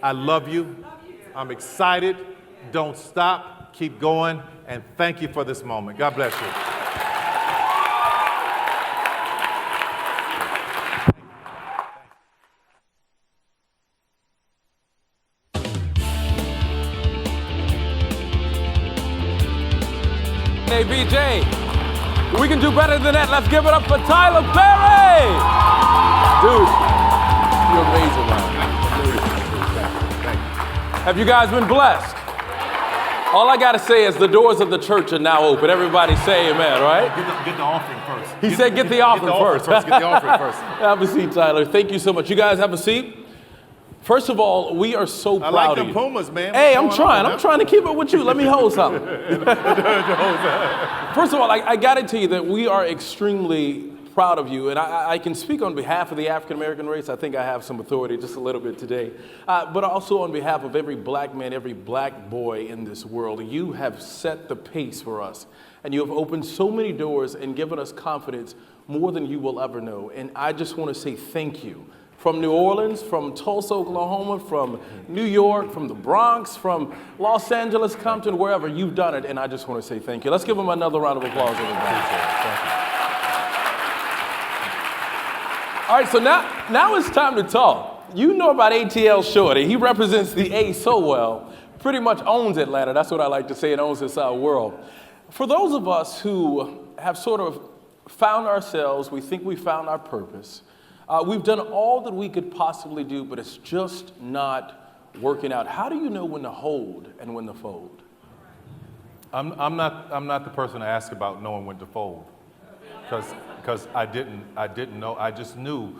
I love you. I'm excited. Don't stop. Keep going. And thank you for this moment. God bless you. Hey, BJ, we can do better than that. Let's give it up for Tyler Perry. Dude, you're amazing, man. Have you guys been blessed? All I got to say is the doors of the church are now open. Everybody say amen, right? Get the offering first. He said get the offering first. Get the offering first. Have a seat, Tyler. Thank you so much. You guys have a seat. First of all, we are so proud I like of them you. Pumas, man. Hey, I'm trying to keep it with you. Let me hold something. First of all, I got to tell you that we are extremely proud of you, and I can speak on behalf of the African American race. I think I have some authority just a little bit today, but also on behalf of every black man, every black boy in this world. You have set the pace for us, and you have opened so many doors and given us confidence more than you will ever know. And I just want to say thank you. From New Orleans, from Tulsa, Oklahoma, from New York, from the Bronx, from Los Angeles, Compton, wherever, you've done it, and I just want to say thank you. Let's give them another round of applause, everybody. Thank you. All right, so now it's time to talk. You know about ATL Shorty. He represents the A so well, pretty much owns Atlanta. That's what I like to say, and owns this world. For those of us who have sort of found ourselves, we think we found our purpose, we've done all that we could possibly do, but it's just not working out. How do you know when to hold and when to fold? I'm not the person to ask about knowing when to fold, because I didn't know. I just knew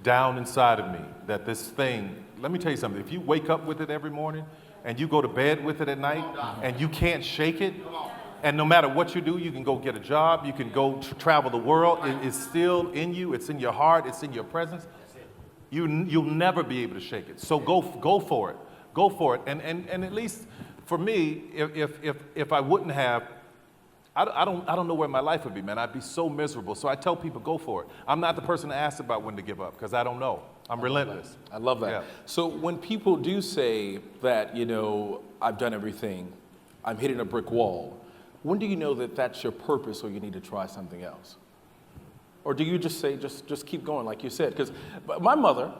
down inside of me that this thing. Let me tell you something. If you wake up with it every morning and you go to bed with it at night and you can't shake it, and no matter what you do, you can go get a job, you can go travel the world, it is still in you, it's in your heart, it's in your presence. You'll never be able to shake it. So go for it. Go for it. And at least for me, if I wouldn't have, I don't know where my life would be, man. I'd be so miserable. So I tell people, go for it. I'm not the person to ask about when to give up, because I don't know. I'm relentless. I love that. Yeah. So when people do say that, I've done everything, I'm hitting a brick wall, when do you know that that's your purpose or you need to try something else? Or do you just say, just keep going, like you said? Because my mother,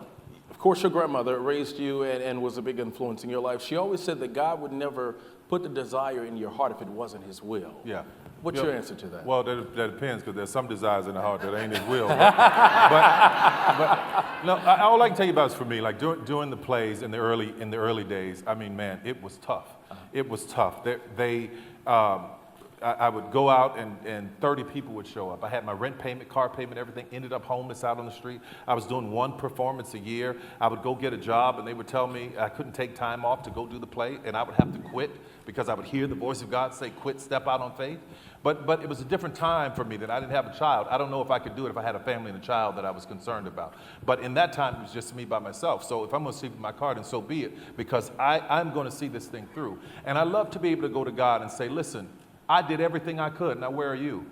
of course your grandmother, raised you and was a big influence in your life. She always said that God would never put the desire in your heart if it wasn't his will. Yeah. What's your answer to that? Well, that depends, because there's some desires in the heart that ain't his will. but no, all I can tell you about is for me, like during the plays in the early days, I mean, man, it was tough. It was tough. I would go out and 30 people would show up. I had my rent payment, car payment, everything, ended up homeless out on the street. I was doing one performance a year. I would go get a job and they would tell me I couldn't take time off to go do the play, and I would have to quit because I would hear the voice of God say, quit, step out on faith. But it was a different time for me that I didn't have a child. I don't know if I could do it if I had a family and a child that I was concerned about. But in that time, it was just me by myself. So if I'm going to sleep in my car, then so be it, because I'm going to see this thing through. And I love to be able to go to God and say, listen, I did everything I could. Now, where are you?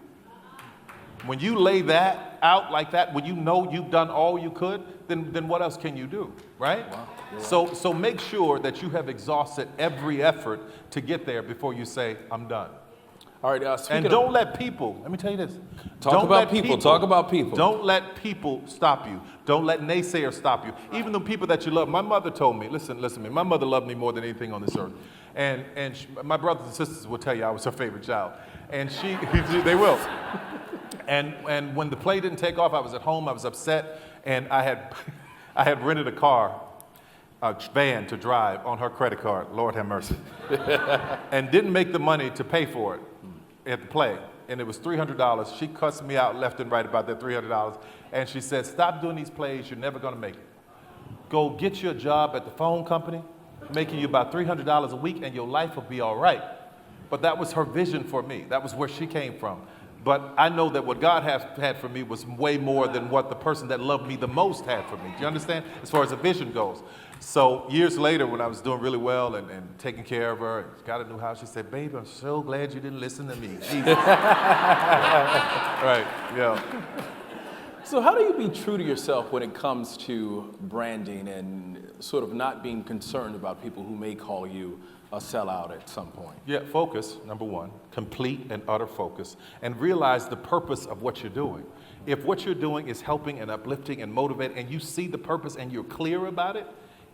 When you lay that out like that, when you know you've done all you could, then what else can you do, right? Wow. Yeah. So make sure that you have exhausted every effort to get there before you say, I'm done. All right, and don't let people, let me tell you this. Talk about people. Don't let people stop you. Don't let naysayers stop you. Even the people that you love. My mother told me, listen to me, my mother loved me more than anything on this earth. And my brothers and sisters will tell you I was her favorite child. And they will. And when the play didn't take off, I was at home, I was upset, and I had rented a van to drive on her credit card, Lord have mercy, and didn't make the money to pay for it at the play. and it was $300. She cussed me out left and right about that $300. And she said, stop doing these plays, you're never gonna make it. Go get you a job at the phone company, making you about $300 a week, and your life will be all right. But that was her vision for me. That was where she came from. But I know that what God had for me was way more than what the person that loved me the most had for me. Do you understand? As far as a vision goes. So years later, when I was doing really well and taking care of her, and got a new house, she said, babe, I'm so glad you didn't listen to me. Right, yeah. So how do you be true to yourself when it comes to branding and sort of not being concerned about people who may call you a sellout at some point? Yeah, focus, number one, complete and utter focus, and realize the purpose of what you're doing. If what you're doing is helping and uplifting and motivating, and you see the purpose and you're clear about it,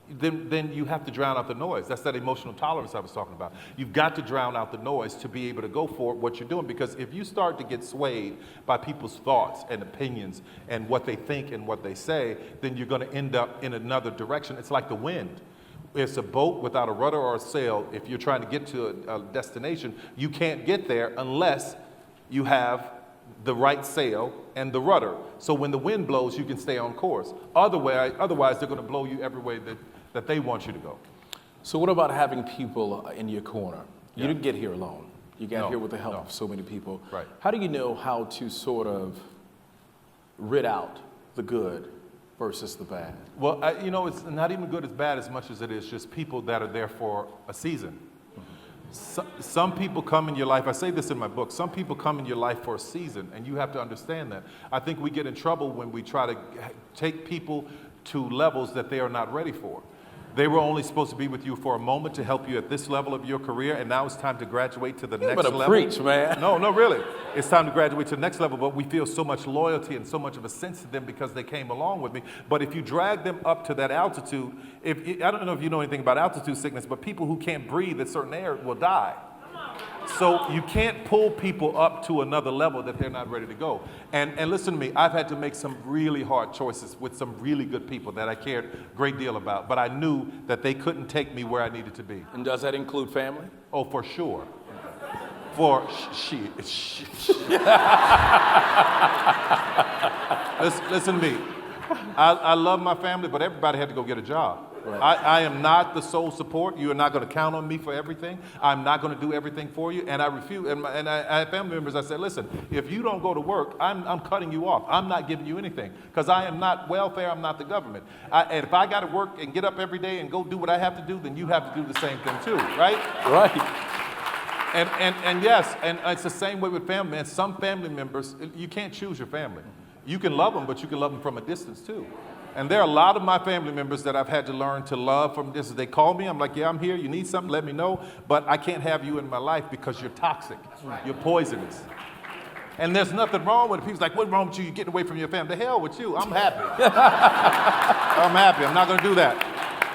then you have to drown out the noise. That's that emotional tolerance I was talking about. You've got to drown out the noise to be able to go for what you're doing, because if you start to get swayed by people's thoughts and opinions and what they think and what they say, then you're going to end up in another direction. It's like the wind. It's a boat without a rudder or a sail. If you're trying to get to a destination, you can't get there unless you have the right sail and the rudder. So when the wind blows, you can stay on course. Otherwise they're going to blow you every way that they want you to go. So what about having people in your corner? You didn't get here alone. You got here with the help No. of so many people. Right. How do you know how to sort of rid out the good versus the bad? Well, it's not even good as bad as much as it is just people that are there for a season. Some people come in your life, I say this in my book, some people come in your life for a season, and you have to understand that. I think we get in trouble when we try to take people to levels that they are not ready for. They were only supposed to be with you for a moment to help you at this level of your career, and now it's time to graduate to the next better level. preach, man. No, really. It's time to graduate to the next level, but we feel so much loyalty and so much of a sense to them because they came along with me. But if you drag them up to that altitude, I don't know if you know anything about altitude sickness, but people who can't breathe at certain air will die. So you can't pull people up to another level that they're not ready to go. And listen to me, I've had to make some really hard choices with some really good people that I cared a great deal about, but I knew that they couldn't take me where I needed to be. And does that include family? Oh, for sure. For listen to me. I love my family, but everybody had to go get a job. Right. I am not the sole support. You are not going to count on me for everything. I'm not going to do everything for you. And I refuse. And I have family members. I said, listen, if you don't go to work, I'm cutting you off. I'm not giving you anything because I am not welfare. I'm not the government. And if I got to work and get up every day and go do what I have to do, then you have to do the same thing too, right? Right. And yes, and it's the same way with family. And some family members, you can't choose your family. You can love them, but you can love them from a distance too. And there are a lot of my family members that I've had to learn to love from this. They call me, I'm like, yeah, I'm here, you need something, let me know. But I can't have you in my life because you're toxic, you're poisonous. And there's nothing wrong with it. People's like, what's wrong with you? You're getting away from your family. The hell with you, I'm happy. I'm happy, I'm not gonna do that.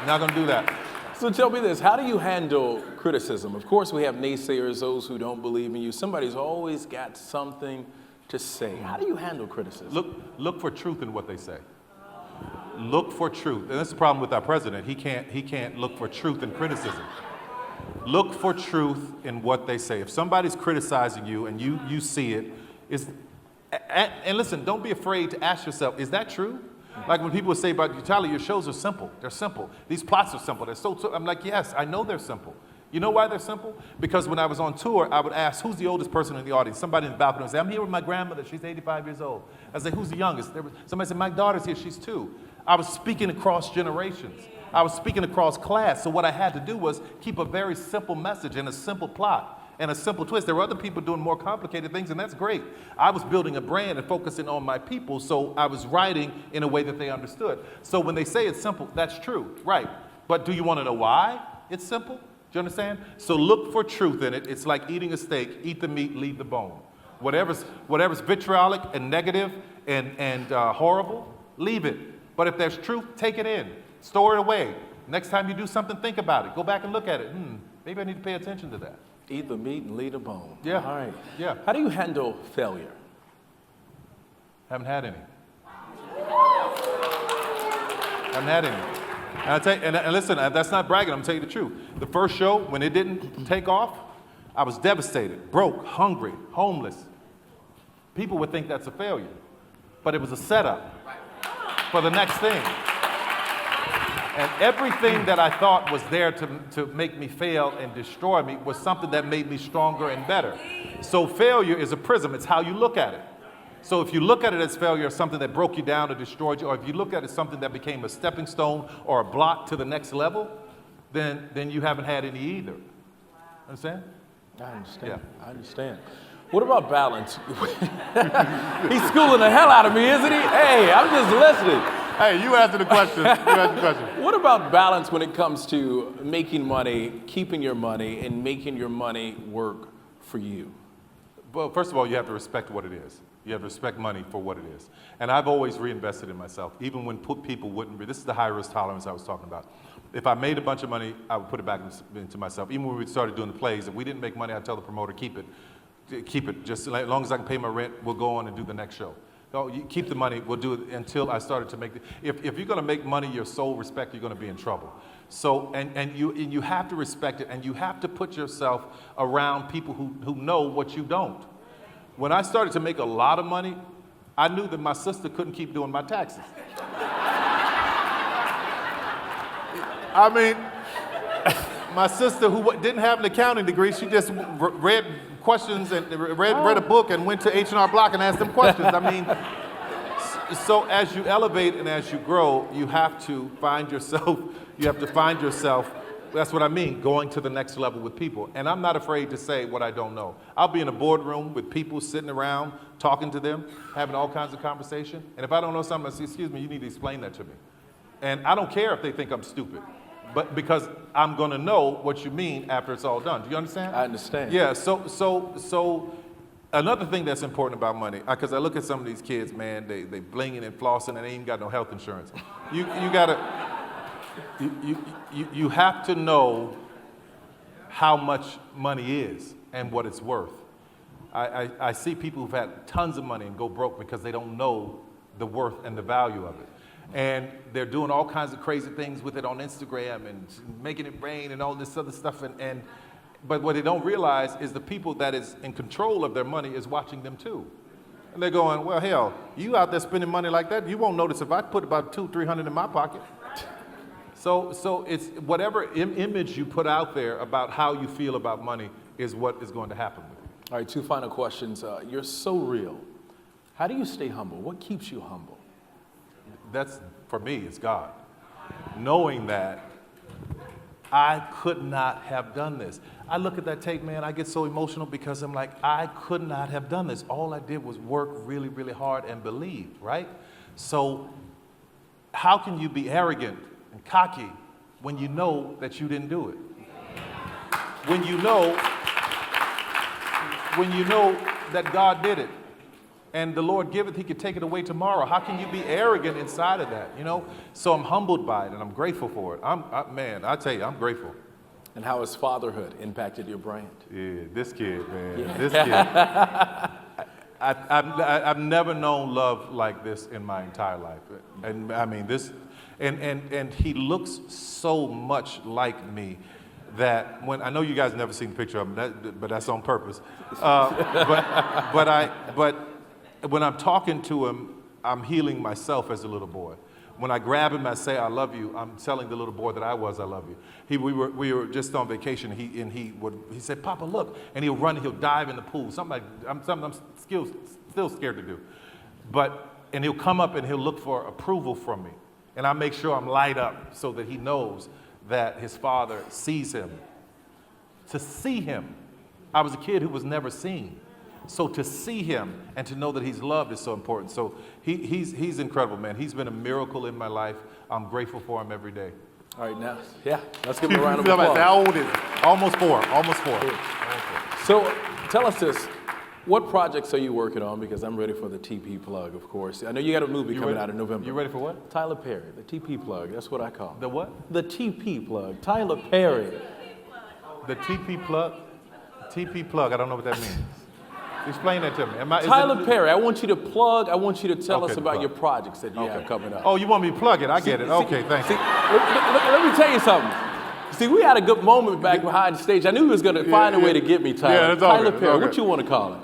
I'm not gonna do that. So tell me this, how do you handle criticism? Of course we have naysayers, those who don't believe in you. Somebody's always got something to say. How do you handle criticism? Look for truth in what they say. Look for truth. And that's the problem with our president. He can't look for truth in criticism. Look for truth in what they say. If somebody's criticizing you and you see it, and listen, don't be afraid to ask yourself, is that true? Like when people say about you, Tyler, your shows are simple. They're simple. These plots are simple. They're so I'm like, yes, I know they're simple. You know why they're simple? Because when I was on tour, I would ask, who's the oldest person in the audience? Somebody in the balcony would say, I'm here with my grandmother. She's 85 years old. I say, who's the youngest? Somebody said, my daughter's here. She's 2. I was speaking across generations. I was speaking across class. So what I had to do was keep a very simple message and a simple plot and a simple twist. There were other people doing more complicated things, and that's great. I was building a brand and focusing on my people, so I was writing in a way that they understood. So when they say it's simple, that's true, right? But do you want to know why it's simple? Do you understand? So look for truth in it. It's like eating a steak. Eat the meat, leave the bone. Whatever's vitriolic and negative and horrible, leave it. But if there's truth, take it in. Store it away. Next time you do something, think about it. Go back and look at it. Maybe I need to pay attention to that. Eat the meat and leave the bone. Yeah. All right. Yeah. How do you handle failure? Haven't had any. Haven't had any. And I tell you, and listen, that's not bragging. I'm telling you the truth. The first show, when it didn't take off, I was devastated, broke, hungry, homeless, people would think that's a failure. But it was a setup for the next thing. And everything that I thought was there to make me fail and destroy me was something that made me stronger and better. So failure is a prism. It's how you look at it. So if you look at it as failure as something that broke you down or destroyed you, or if you look at it as something that became a stepping stone or a block to the next level, then you haven't had any either. Understand? I understand. Yeah. I understand. What about balance? He's schooling the hell out of me, isn't he? Hey, I'm just listening. Hey, you answer the question. What about balance when it comes to making money, keeping your money, and making your money work for you? Well, first of all, you have to respect what it is. You have to respect money for what it is. And I've always reinvested in myself, even when people wouldn't. This is the high risk tolerance I was talking about. If I made a bunch of money, I would put it back into myself. Even when we started doing the plays, if we didn't make money, I'd tell the promoter, keep it. Just as long as I can pay my rent, we'll go on and do the next show. No, you keep the money, we'll do it until I started to make it. If you're gonna make money your sole respect, you're gonna be in trouble. So, and you have to respect it, and you have to put yourself around people who know what you don't. When I started to make a lot of money, I knew that my sister couldn't keep doing my taxes. I mean, my sister who didn't have an accounting degree, she just read questions and read a book and went to H&R Block and asked them questions. I mean, so as you elevate and as you grow, you have to find yourself, that's what I mean, going to the next level with people. And I'm not afraid to say what I don't know. I'll be in a boardroom with people sitting around, talking to them, having all kinds of conversation. And if I don't know something, I say, excuse me, you need to explain that to me. And I don't care if they think I'm stupid, but because I'm gonna know what you mean after it's all done. Do you understand? I understand. Yeah, so another thing that's important about money, because I look at some of these kids, man, they blinging and flossing and they ain't got no health insurance. You have to know how much money is and what it's worth. I see people who've had tons of money and go broke because they don't know the worth and the value of it. And they're doing all kinds of crazy things with it on Instagram and making it rain and all this other stuff. But what they don't realize is the people that is in control of their money is watching them too. And they're going, well, hell, you out there spending money like that, you won't notice if I put about $200-300 in my pocket. So it's whatever image you put out there about how you feel about money is what is going to happen with you. All right, 2 final questions. You're so real. How do you stay humble? What keeps you humble? That's, for me, it's God. Knowing that I could not have done this. I look at that tape, man, I get so emotional because I'm like, I could not have done this. All I did was work really, really hard and believe, right? So how can you be arrogant and cocky when you know that you didn't do it? When you know that God did it. And the Lord giveth, he could take it away tomorrow. How can you be arrogant inside of that, you know? So I'm humbled by it and I'm grateful for it. Man, I tell you, I'm grateful. And how has fatherhood impacted your brand? Yeah, this kid, man, Yeah. this kid. I've never known love like this in my entire life. And I mean, and he looks so much like me that when, I know you guys never seen a picture of him, but that's on purpose. But when I'm talking to him, I'm healing myself as a little boy. When I grab him and say, I love you, I'm telling the little boy that I love you. We were just on vacation, he said, Papa, look. And he'll run, he'll dive in the pool. Something I'm still scared to do. And he'll come up and he'll look for approval from me. And I make sure I'm light up so that he knows that his father sees him. To see him. I was a kid who was never seen. So to see him and to know that he's loved is so important. So he's incredible, man. He's been a miracle in my life. I'm grateful for him every day. All right, now, let's give him a round of applause. How old is he? Almost four. So tell us this. What projects are you working on? Because I'm ready for the TP plug, of course. I know you got a movie coming out in November. You ready for what? Tyler Perry, the TP plug. That's what I call it. The what? The TP plug. Tyler Perry. The TP plug? TP plug, I don't know what that means. Explain that to me. Tyler Perry, I want you to plug, I want you to tell us about your projects that you have coming up. Oh, you want me to plug it? I get it. Okay, thanks. Let me tell you something. See, we had a good moment back behind the stage. I knew he was going to find a way to get me, Tyler. Yeah, that's all Tyler good. Perry, what you want to call it?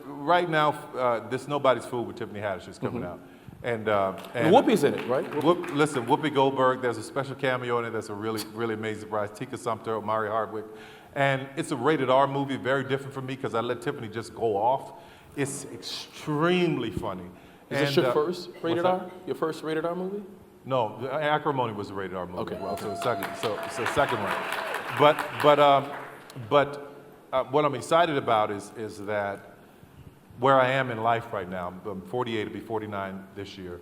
right now, this Nobody's Fool with Tiffany Haddish is coming out. And Whoopi's in it, right? Listen, Whoopi Goldberg, there's a special cameo in it that's a really, really amazing surprise. Tika Sumpter, Omari Hardwick. And it's a rated R movie, very different from me because I let Tiffany just go off. It's extremely funny. Is this your first rated R? Your first rated R movie? No, Acrimony was a rated R movie. Okay. Well, so the second one. But what I'm excited about is that where I am in life right now, I'm 48 to be 49 this year,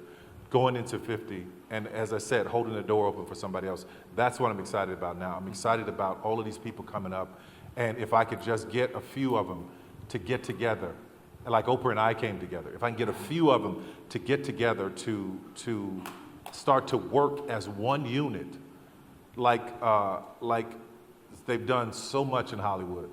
going into 50, and as I said, holding the door open for somebody else. That's what I'm excited about now. I'm excited about all of these people coming up, and if I could just get a few of them to get together, like Oprah and I came together, if I can get a few of them to get together to start to work as one unit, like they've done so much in Hollywood,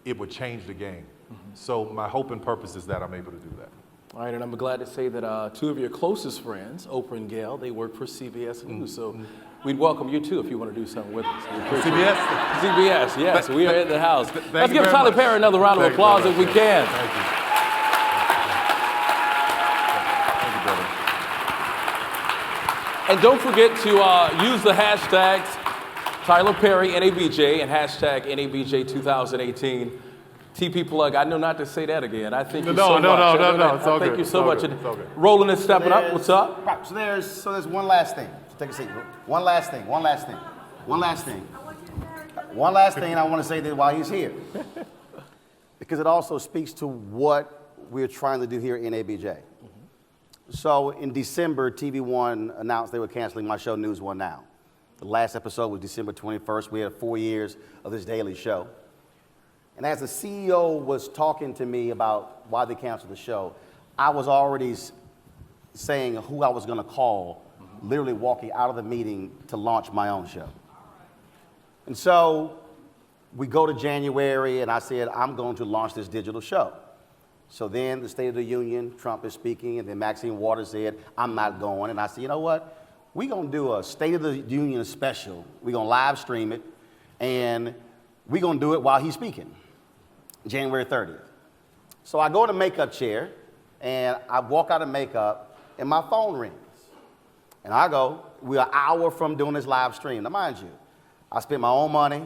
it would change the game. So my hope and purpose is that I'm able to do that. All right, and I'm glad to say that two of your closest friends, Oprah and Gail, they work for CBS News. So we'd welcome you too if you want to do something with us. CBS? CBS, yes. We are in the house. Let's give very Tyler much. Perry another round of Thank you applause very if we much. can. Thank you. And don't forget to use the hashtags Tyler Perry NABJ and hashtag NABJ 2018. TP plug. I know not to say that again. I thank you so much. No. It's all Thank good. you so much. It's all good. Roland is stepping up. What's up? Right, so there's one last thing. Take a seat. One last thing. One last thing I want to say that while he's here. Because it also speaks to what we're trying to do here in ABJ. So in December, TV One announced they were canceling my show, News One Now. The last episode was December 21st. We had 4 years of this daily show. And as the CEO was talking to me about why they canceled the show, I was already saying who I was going to call, literally walking out of the meeting to launch my own show. And so we go to January, and I said, I'm going to launch this digital show. So then the State of the Union, Trump is speaking, and then Maxine Waters said, I'm not going. And I said, you know what? We're going to do a State of the Union special. We're going to live stream it, and we're going to do it while he's speaking, January 30th. So I go to the makeup chair, and I walk out of makeup, and my phone rings. And I go, we're an hour from doing this live stream. Now, mind you, I spent my own money,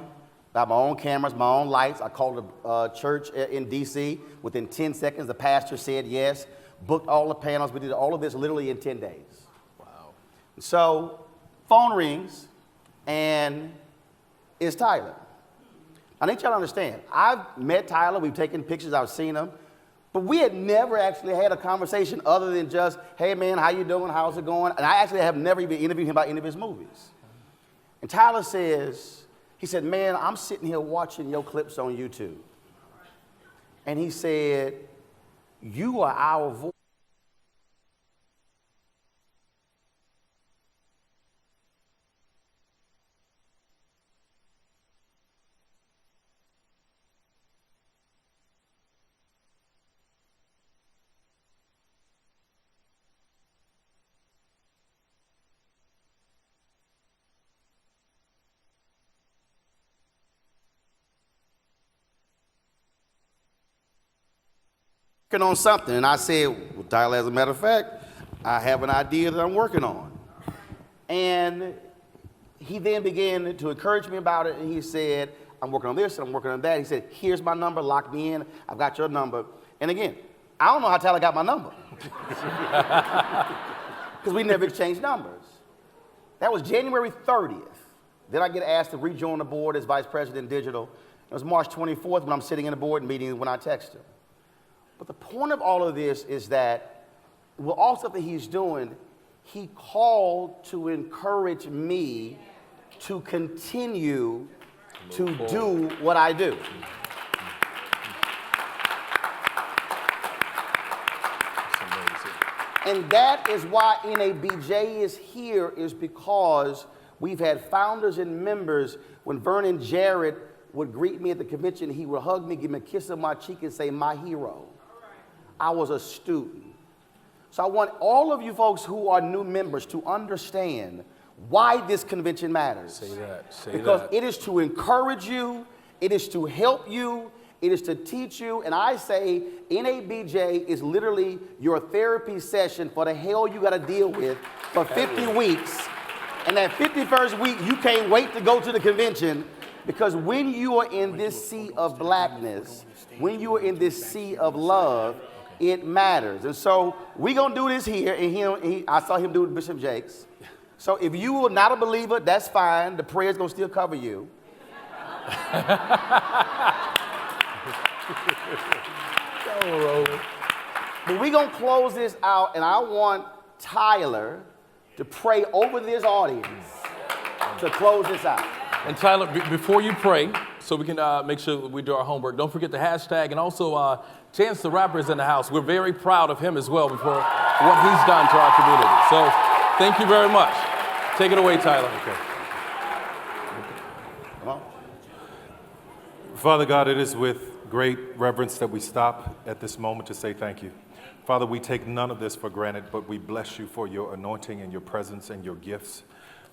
got my own cameras, my own lights. I called a church in D.C. Within 10 seconds, the pastor said yes, booked all the panels. We did all of this literally in 10 days. So, phone rings, and it's Tyler. I need y'all to understand, I've met Tyler, we've taken pictures, I've seen him, but we had never actually had a conversation other than just, hey man, how you doing, how's it going? And I actually have never even interviewed him about any of his movies. And Tyler says, he said, man, I'm sitting here watching your clips on YouTube. And he said, you are our voice. On something, and I said, well, Tyler, as a matter of fact, I have an idea that I'm working on. And he then began to encourage me about it, and he said, I'm working on this, and I'm working on that. He said, here's my number, lock me in, I've got your number. And again, I don't know how Tyler got my number. Because we never exchanged numbers. That was January 30th. Then I get asked to rejoin the board as vice president digital. It was March 24th when I'm sitting in a board meeting when I text him. But the point of all of this is that with all stuff that he's doing, he called to encourage me to continue to do what I do. And that is why NABJ is here, is because we've had founders and members. When Vernon Jarrett would greet me at the convention, he would hug me, give me a kiss on my cheek and say, my hero. I was a student. So I want all of you folks who are new members to understand why this convention matters. Say that. Because it is to encourage you, it is to help you, It is to teach you, and I say NABJ is literally your therapy session for the hell you got to deal with for 50 weeks. And that 51st week, you can't wait to go to the convention, because when you are in this sea of blackness, when you are in this sea of love, it matters. And so we're going to do this here, and I saw him do it with Bishop Jakes. So if you are not a believer, that's fine. The prayer's going to still cover you. But we're going to close this out, and I want Tyler to pray over this audience to close this out. And Tyler, before you pray, so we can make sure we do our homework, don't forget the hashtag, and also Chance the Rapper is in the house. We're very proud of him as well for what he's done to our community. So thank you very much. Take it away, Tyler. Okay. Come on. Father God, it is with great reverence that we stop at this moment to say thank you. Father, we take none of this for granted, but we bless you for your anointing and your presence and your gifts.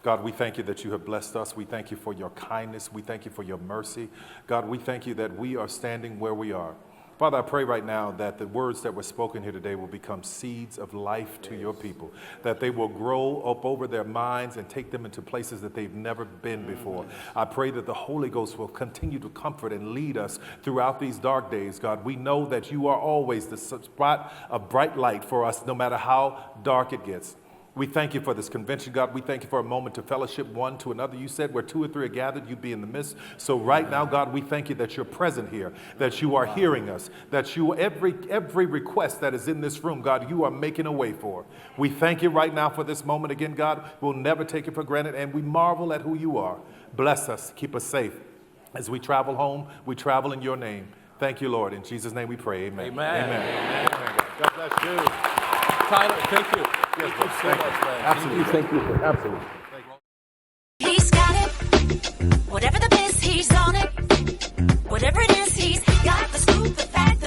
God, we thank you that you have blessed us. We thank you for your kindness. We thank you for your mercy. God, we thank you that we are standing where we are. Father, I pray right now that the words that were spoken here today will become seeds of life to your people, that they will grow up over their minds and take them into places that they've never been before. I pray that the Holy Ghost will continue to comfort and lead us throughout these dark days, God. We know that you are always the spot of bright light for us, no matter how dark it gets. We thank you for this convention, God. We thank you for a moment to fellowship one to another. You said where 2 or 3 are gathered, you be in the midst. So right now, God, we thank you that you're present here, that you are hearing us, that you every request that is in this room, God, you are making a way for. We thank you right now for this moment again, God. We'll never take it for granted, and we marvel at who you are. Bless us, keep us safe. As we travel home, we travel in your name. Thank you, Lord. In Jesus' name we pray, amen. Amen. Amen. Amen. God bless you. Tyler, thank you. Thank you so much, man. Absolutely. Thank you. Absolutely. He's got it. Whatever the biz, he's on it. Whatever it is, he's got the scoop, the facts.